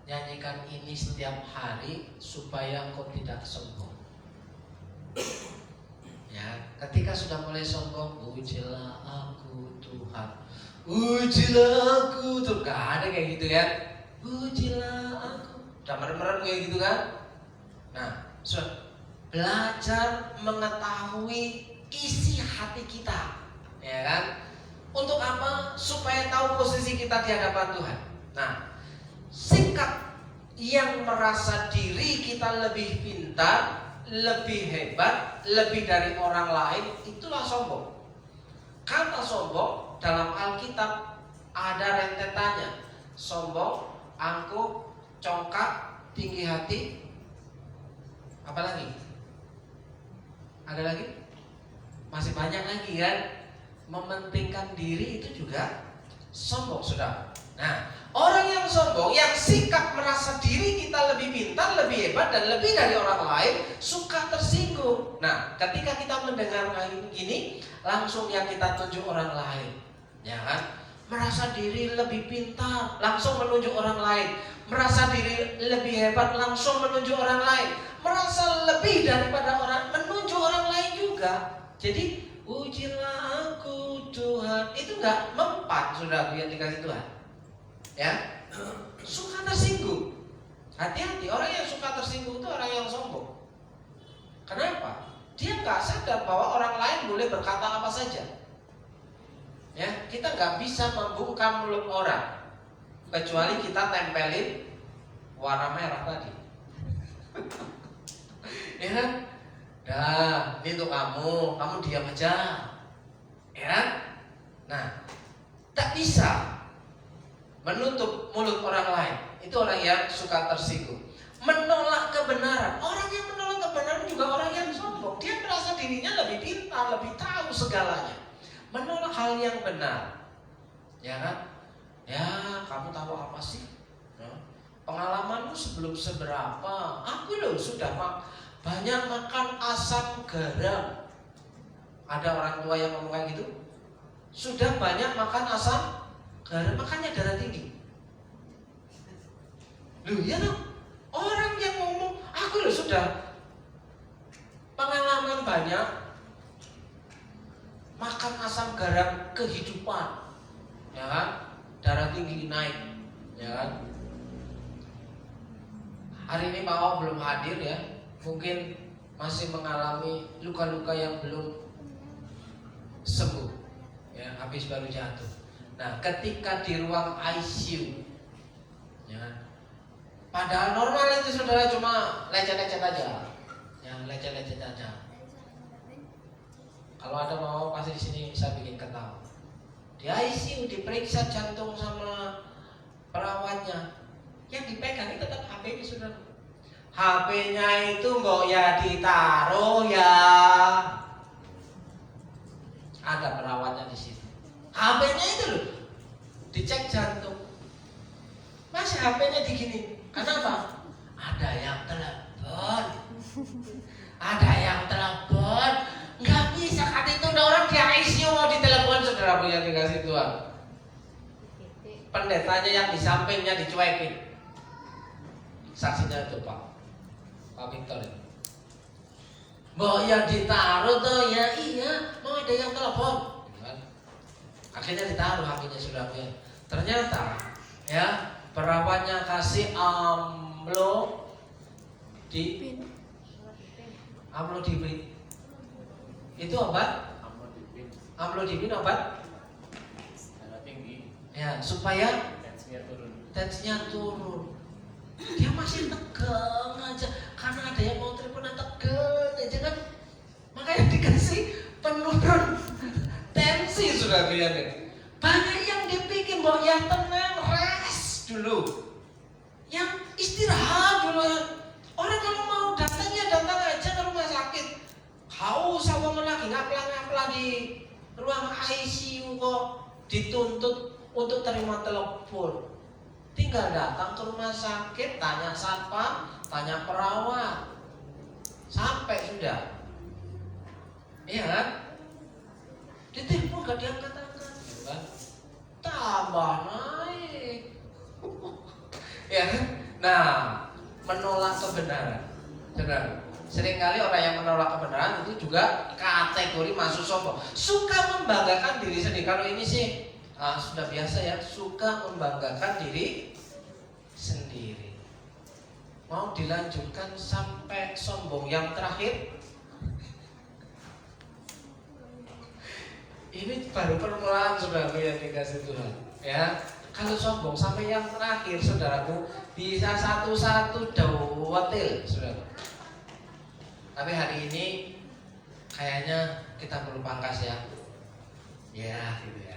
Nyanyikan ini setiap hari supaya engkau tidak sombong. Ya, ketika sudah mulai sombong, ujilah aku Tuhan, ujilah aku tuh, gak ada kayak gitu ya. Ujilah aku, udah merem-merem kayak gitu kan. Nah, sudah belajar mengetahui isi hati kita, ya kan? Untuk apa? Supaya tahu posisi kita di hadapan Tuhan. Nah, sikap yang merasa diri kita lebih pintar, lebih hebat, lebih dari orang lain, itulah sombong. Kata sombong dalam Alkitab ada rentetannya: sombong, angkuh, congkak, tinggi hati. Apa lagi? Ada lagi? Masih banyak lagi kan? Mementingkan diri itu juga sombong, saudara. Nah, orang yang sombong, yang sikap merasa diri kita lebih pintar, lebih hebat, dan lebih dari orang lain, suka tersinggung. Nah, ketika kita mendengar hal ini, langsung yang kita tunjuk orang lain, ya kan? Merasa diri lebih pintar, langsung menunjuk orang lain. Merasa diri lebih hebat, langsung menunjuk orang lain. Merasa lebih daripada orang, menunjuk orang lain juga. Jadi, ujilah aku Tuhan, itu nggak mempan, saudara yang dikasih Tuhan. Ya, suka tersinggung. Hati-hati, orang yang suka tersinggung itu orang yang sombong. Kenapa? Dia nggak sadar bahwa orang lain boleh berkata apa saja. Ya, kita nggak bisa membungkam mulut orang kecuali kita tempelin warna merah tadi. Ya kan? Dah, ini untuk kamu diam aja. Ya kan? Nah, tak bisa menutup mulut orang lain. Itu orang yang suka tersinggung. Menolak kebenaran. Orang yang menolak kebenaran juga orang yang sombong. Dia merasa dirinya lebih pintar, lebih tahu segalanya. Menolak hal yang benar. Ya kan? Ya, kamu tahu apa sih? Pengalamanmu sebelum seberapa? Aku loh sudah banyak makan asam garam. Ada orang tua yang ngomong kayak gitu. Sudah banyak makan asam garam, makanya darah tinggi. Loh ya dong. Orang yang ngomong, aku loh sudah pengalaman banyak makan asam garam kehidupan, ya kan? Darah tinggi naik, ya kan? Hari ini Pak Wau belum hadir ya, mungkin masih mengalami luka-luka yang belum sembuh, ya, habis baru jatuh. Nah, ketika di ruang ICU, ya kan? Padahal normal itu saudara cuma lecet-lecet aja, ya, lecet-lecet aja. Kalau ada mau pasti di sini bisa bikin ketawa. Di ICU diperiksa jantung sama perawatnya, yang dipegang itu tetap HP-nya saudara. HP-nya itu mbok ya ditaruh ya. Ada perawatnya di situ. HP-nya itu loh dicek jantung. Masih HP-nya digini. Kenapa? Ada yang telepon. Ada yang telepon. Nggak bisa kan itu udah orang di ICU mau ditelepon saudara punya dikasih Tuhan. Pendetanya yang di sampingnya dicuekin. Saksinya itu Pak Victor. Mbok yang ditaruh tuh ya iya, mau ada yang telepon. Akhirnya ditaruh HP-nya sudah punya. Ternyata ya perawatnya kasih amlodipin. Itu obat? Amlodipin obat Darah tinggi. ya supaya Tensinya turun. Dia masih tegang aja karena ada yang mau telepon tegang aja kan. Makanya dikasih penurun tensi sudah lihat. Banyak yang dibikin bahwa ya tenang, rest dulu. Yang istirahat dulu ya. Orang kalau mau datang ya datang aja ke rumah sakit. Haus sama lagi sekolah di ruang ICU kok dituntut untuk terima telepon. Tinggal datang ke rumah sakit, tanya satpam, tanya perawat. Sampai sudah. Iya kan? Ditelepon gak diangkat-angkat, gitu kan? Tambah naik. Ya kan? Nah, menolak kebenaran. Saudara, seringkali orang yang menolak kebenaran itu juga kategori masuk sombong. Suka membanggakan diri sendiri. Kalau ini sih sudah biasa ya, suka membanggakan diri sendiri. Mau dilanjutkan sampai sombong yang terakhir? Ini baru permulaan saudaraku yang dikasih Tuhan. Ya, kalau sombong sampai yang terakhir saudaraku bisa satu-satu dawatil saudaraku. Tapi hari ini kayaknya kita perlu pangkas ya. Ya, gitu ya.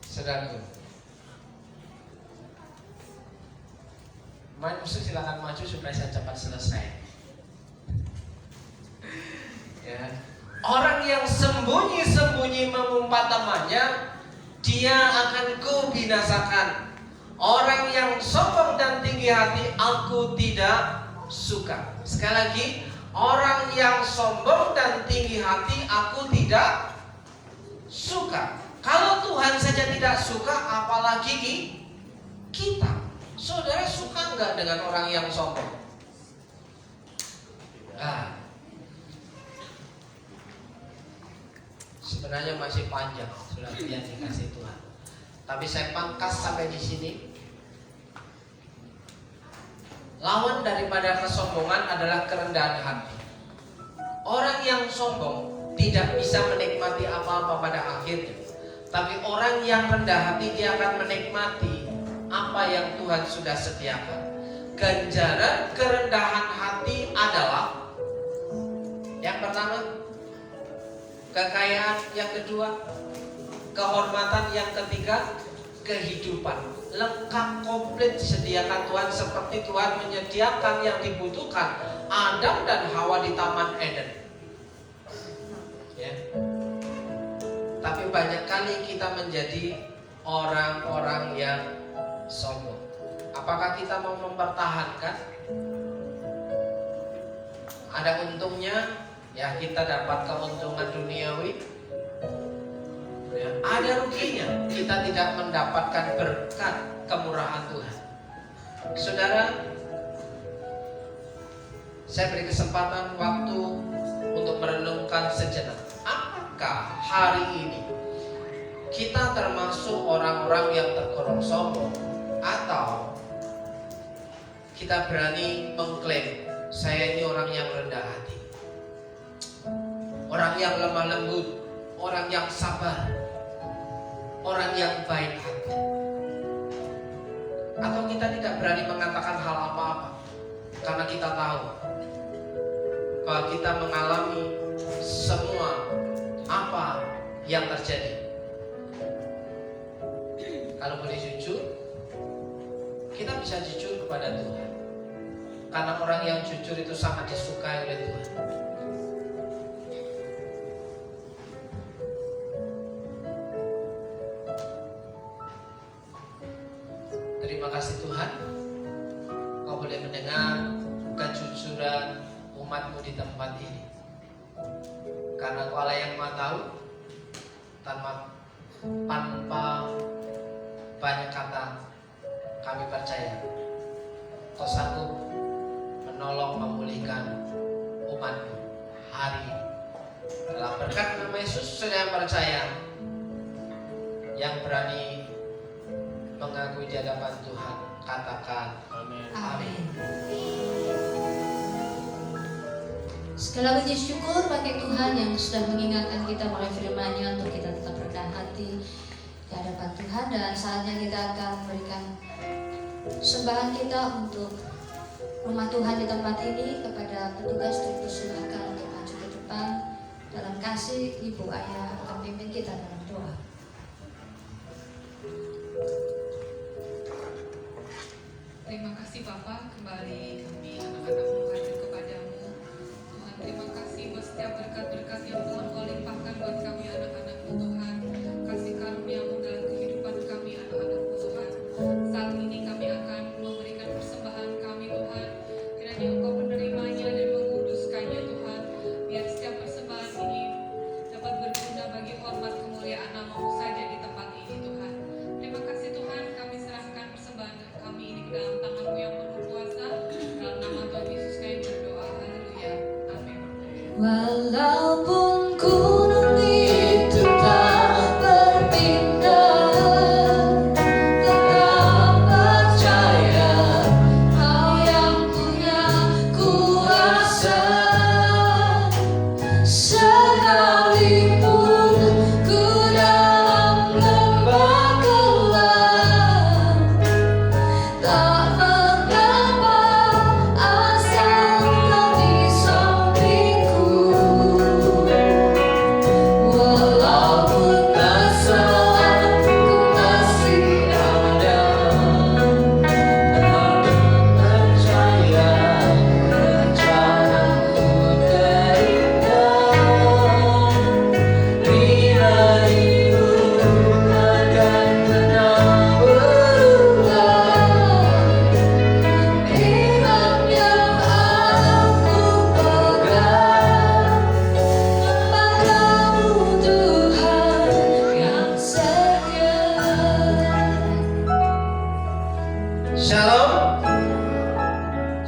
Saudaraku. Silakan maju supaya saya cepat selesai. Ya. Orang yang sembunyi-sembunyi mengumpat temannya, dia akan kubinasakan. Orang yang sombong dan tinggi hati, aku tidak suka. Sekali lagi, orang yang sombong dan tinggi hati, aku tidak suka. Kalau Tuhan saja tidak suka, apalagi kita. Saudara suka nggak dengan orang yang sombong? Nah, sebenarnya masih panjang sudah yang dikasih Tuhan. Tapi saya pangkas sampai di sini. Lawan daripada kesombongan adalah kerendahan hati. Orang yang sombong tidak bisa menikmati apa-apa pada akhirnya. Tapi orang yang rendah hati, dia akan menikmati apa yang Tuhan sudah sediakan. Ganjaran kerendahan hati adalah yang pertama, kekayaan, yang kedua, kehormatan, yang ketiga, kehidupan. Lengkap, komplit disediakan Tuhan seperti Tuhan menyediakan yang dibutuhkan Adam dan Hawa di Taman Eden. Ya. Tapi banyak kali kita menjadi orang-orang yang sombong. Apakah kita mau mempertahankan? Ada untungnya, ya kita dapat keuntungan duniawi. Ya, ada ruginya, kita tidak mendapatkan berkat kemurahan Tuhan. Saudara, saya beri kesempatan waktu untuk merenungkan sejenak. Apakah hari ini kita termasuk orang-orang yang tergolong sombong, atau kita berani mengklaim saya ini orang yang rendah hati, orang yang lemah lembut, orang yang sabar, orang yang baik hati? Atau kita tidak berani mengatakan hal apa-apa karena kita tahu bahwa kita mengalami semua apa yang terjadi. Kalau boleh jujur, kita bisa jujur kepada Tuhan, karena orang yang jujur itu sangat disukai oleh Tuhan. Terima kasih Tuhan, Kau boleh mendengar kejujuran umat-Mu di tempat ini. Karena Kau Allah yang Maha Tahu, tanpa banyak kata, kami percaya Kau sanggup menolong memulihkan umat-Mu hari ini. Dalam berkat nama Yesus, saya percaya yang berani mengakui di hadapan Tuhan, katakan Amin. Amin. Sekali lagi syukur bagi Tuhan yang sudah mengingatkan kita melalui firman-Nya untuk kita tetap rendah hati di hadapan Tuhan. Dan saatnya kita akan memberikan sembahan kita untuk rumah Tuhan di tempat ini. Kepada petugas dipersilakan untuk maju ke depan. Dalam kasih, Ibu Ayah akan pimpin kita dalam doa. Terima kasih Bapa, kembali kami anak-anak-Mu hadir kepadamu. Tuhan, terima kasih buat setiap berkat-berkat yang telah Kau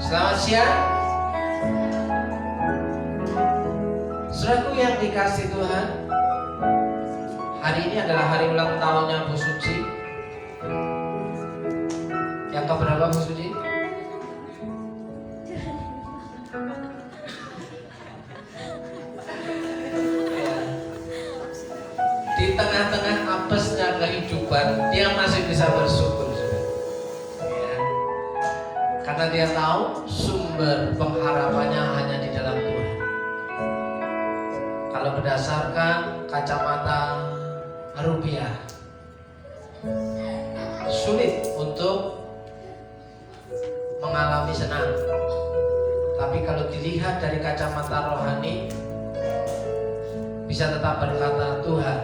Selamat siang. Saudaraku yang dikasih Tuhan, hari ini adalah hari ulang tahunnya Bu Suci. Yang keberapa Bu Suci? Di tengah-tengah apesnya kehidupan, dia masih bisa bersyukur, saudara. Ya. Karena dia tahu sumber pengharapannya hanya di dalam Tuhan. Kalau berdasarkan kacamata rupiah, sulit untuk mengalami senang. Tapi kalau dilihat dari kacamata rohani, bisa tetap berkata, Tuhan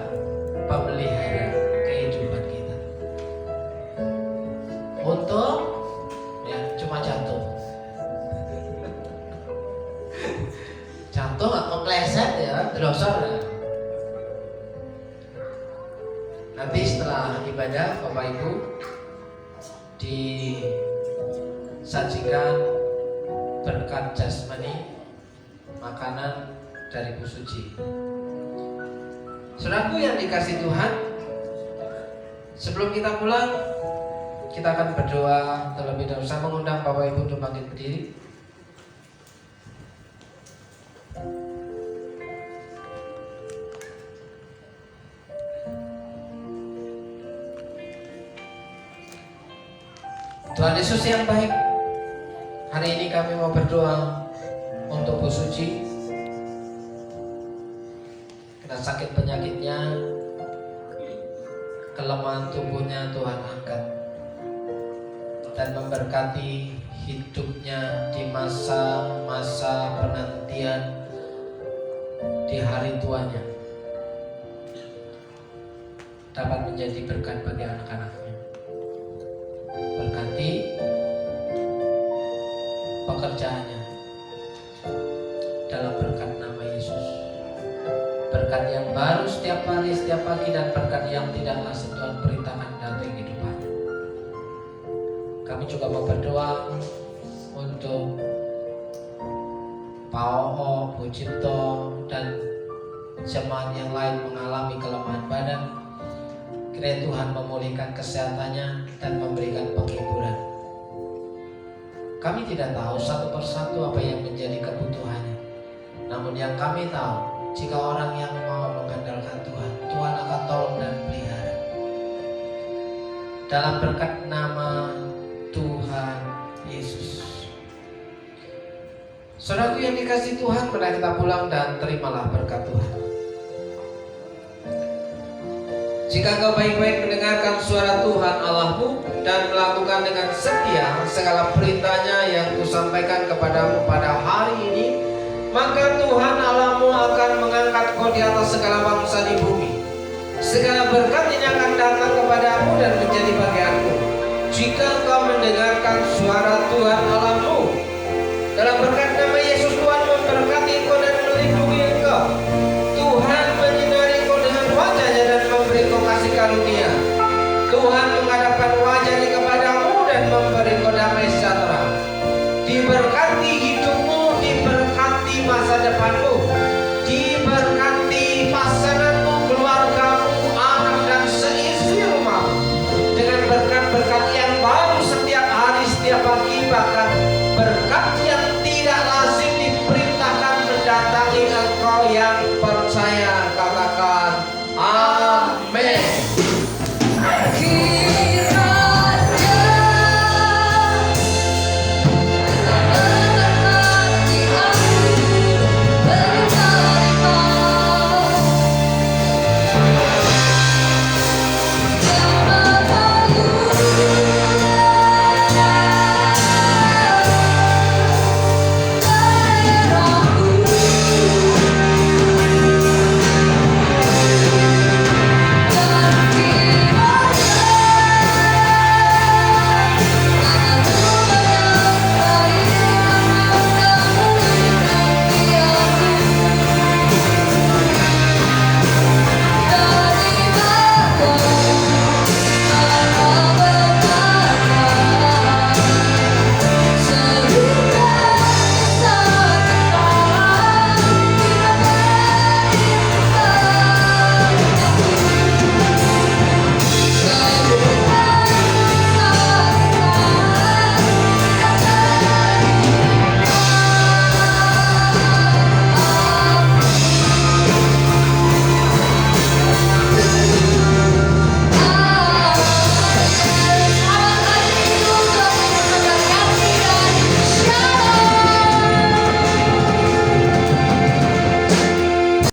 pemelihara kehidupan kita. Untuk ya cuma jatuh nggak kepleset ya, terosor ya. Nanti setelah ibadah Bapak Ibu disajikan berkat jasmani, makanan dari Bu Suci. Saudaraku yang dikasih Tuhan, sebelum kita pulang, kita akan berdoa terlebih dahulu. Saya mengundang Bapak Ibu untuk bangkit berdiri. Tuhan Yesus yang baik, hari ini kami mau berdoa untuk Bu Suci. Kena sakit penyakitnya, kelemahan tubuhnya Tuhan angkat dan memberkati hidupnya di masa-masa penantian di hari tuanya, dapat menjadi berkat bagi anak-anaknya. Berkati pekerjaannya dalam berkat nama Yesus. Berkat yang baru setiap hari, setiap pagi, dan berkat yang tidaklah Tuhan perintahkan dalam kehidupannya. Kami juga mau berdoa untuk Pak Oo, Bu Cipto, dan jemaat yang lain mengalami kelemahan badan. Kiranya Tuhan memulihkan kesehatannya dan memberikan penghiburan. Kami tidak tahu satu persatu apa yang menjadi kebutuhannya. Namun yang kami tahu, jika orang yang mau mengandalkan Tuhan, Tuhan akan tolong dan pelihara. Dalam berkat nama Tuhan Yesus. Saudaraku yang dikasih Tuhan, mari kita pulang dan terimalah berkat Tuhan. Jika engkau baik-baik mendengarkan suara Tuhan Allahmu dan melakukan dengan setia segala perintahnya yang kusampaikan kepadamu pada hari ini, maka Tuhan Allahmu akan mengangkat kau di atas segala bangsa di bumi. Segala berkat ini akan datang kepadamu dan menjadi bagianmu jika engkau mendengarkan suara Tuhan Allahmu. Dalam berkat nama Yesus, Tuhan memberkati engkau dan melindungi engkau. Tuhan menyinari engkau dengan wajah-Nya dan memberi engkau kasih karunia. Tuhan menghadapkan wajah-Nya kepadamu dan memberi engkau damai sejahtera. Diberkati hidupmu, diberkati masa depanmu.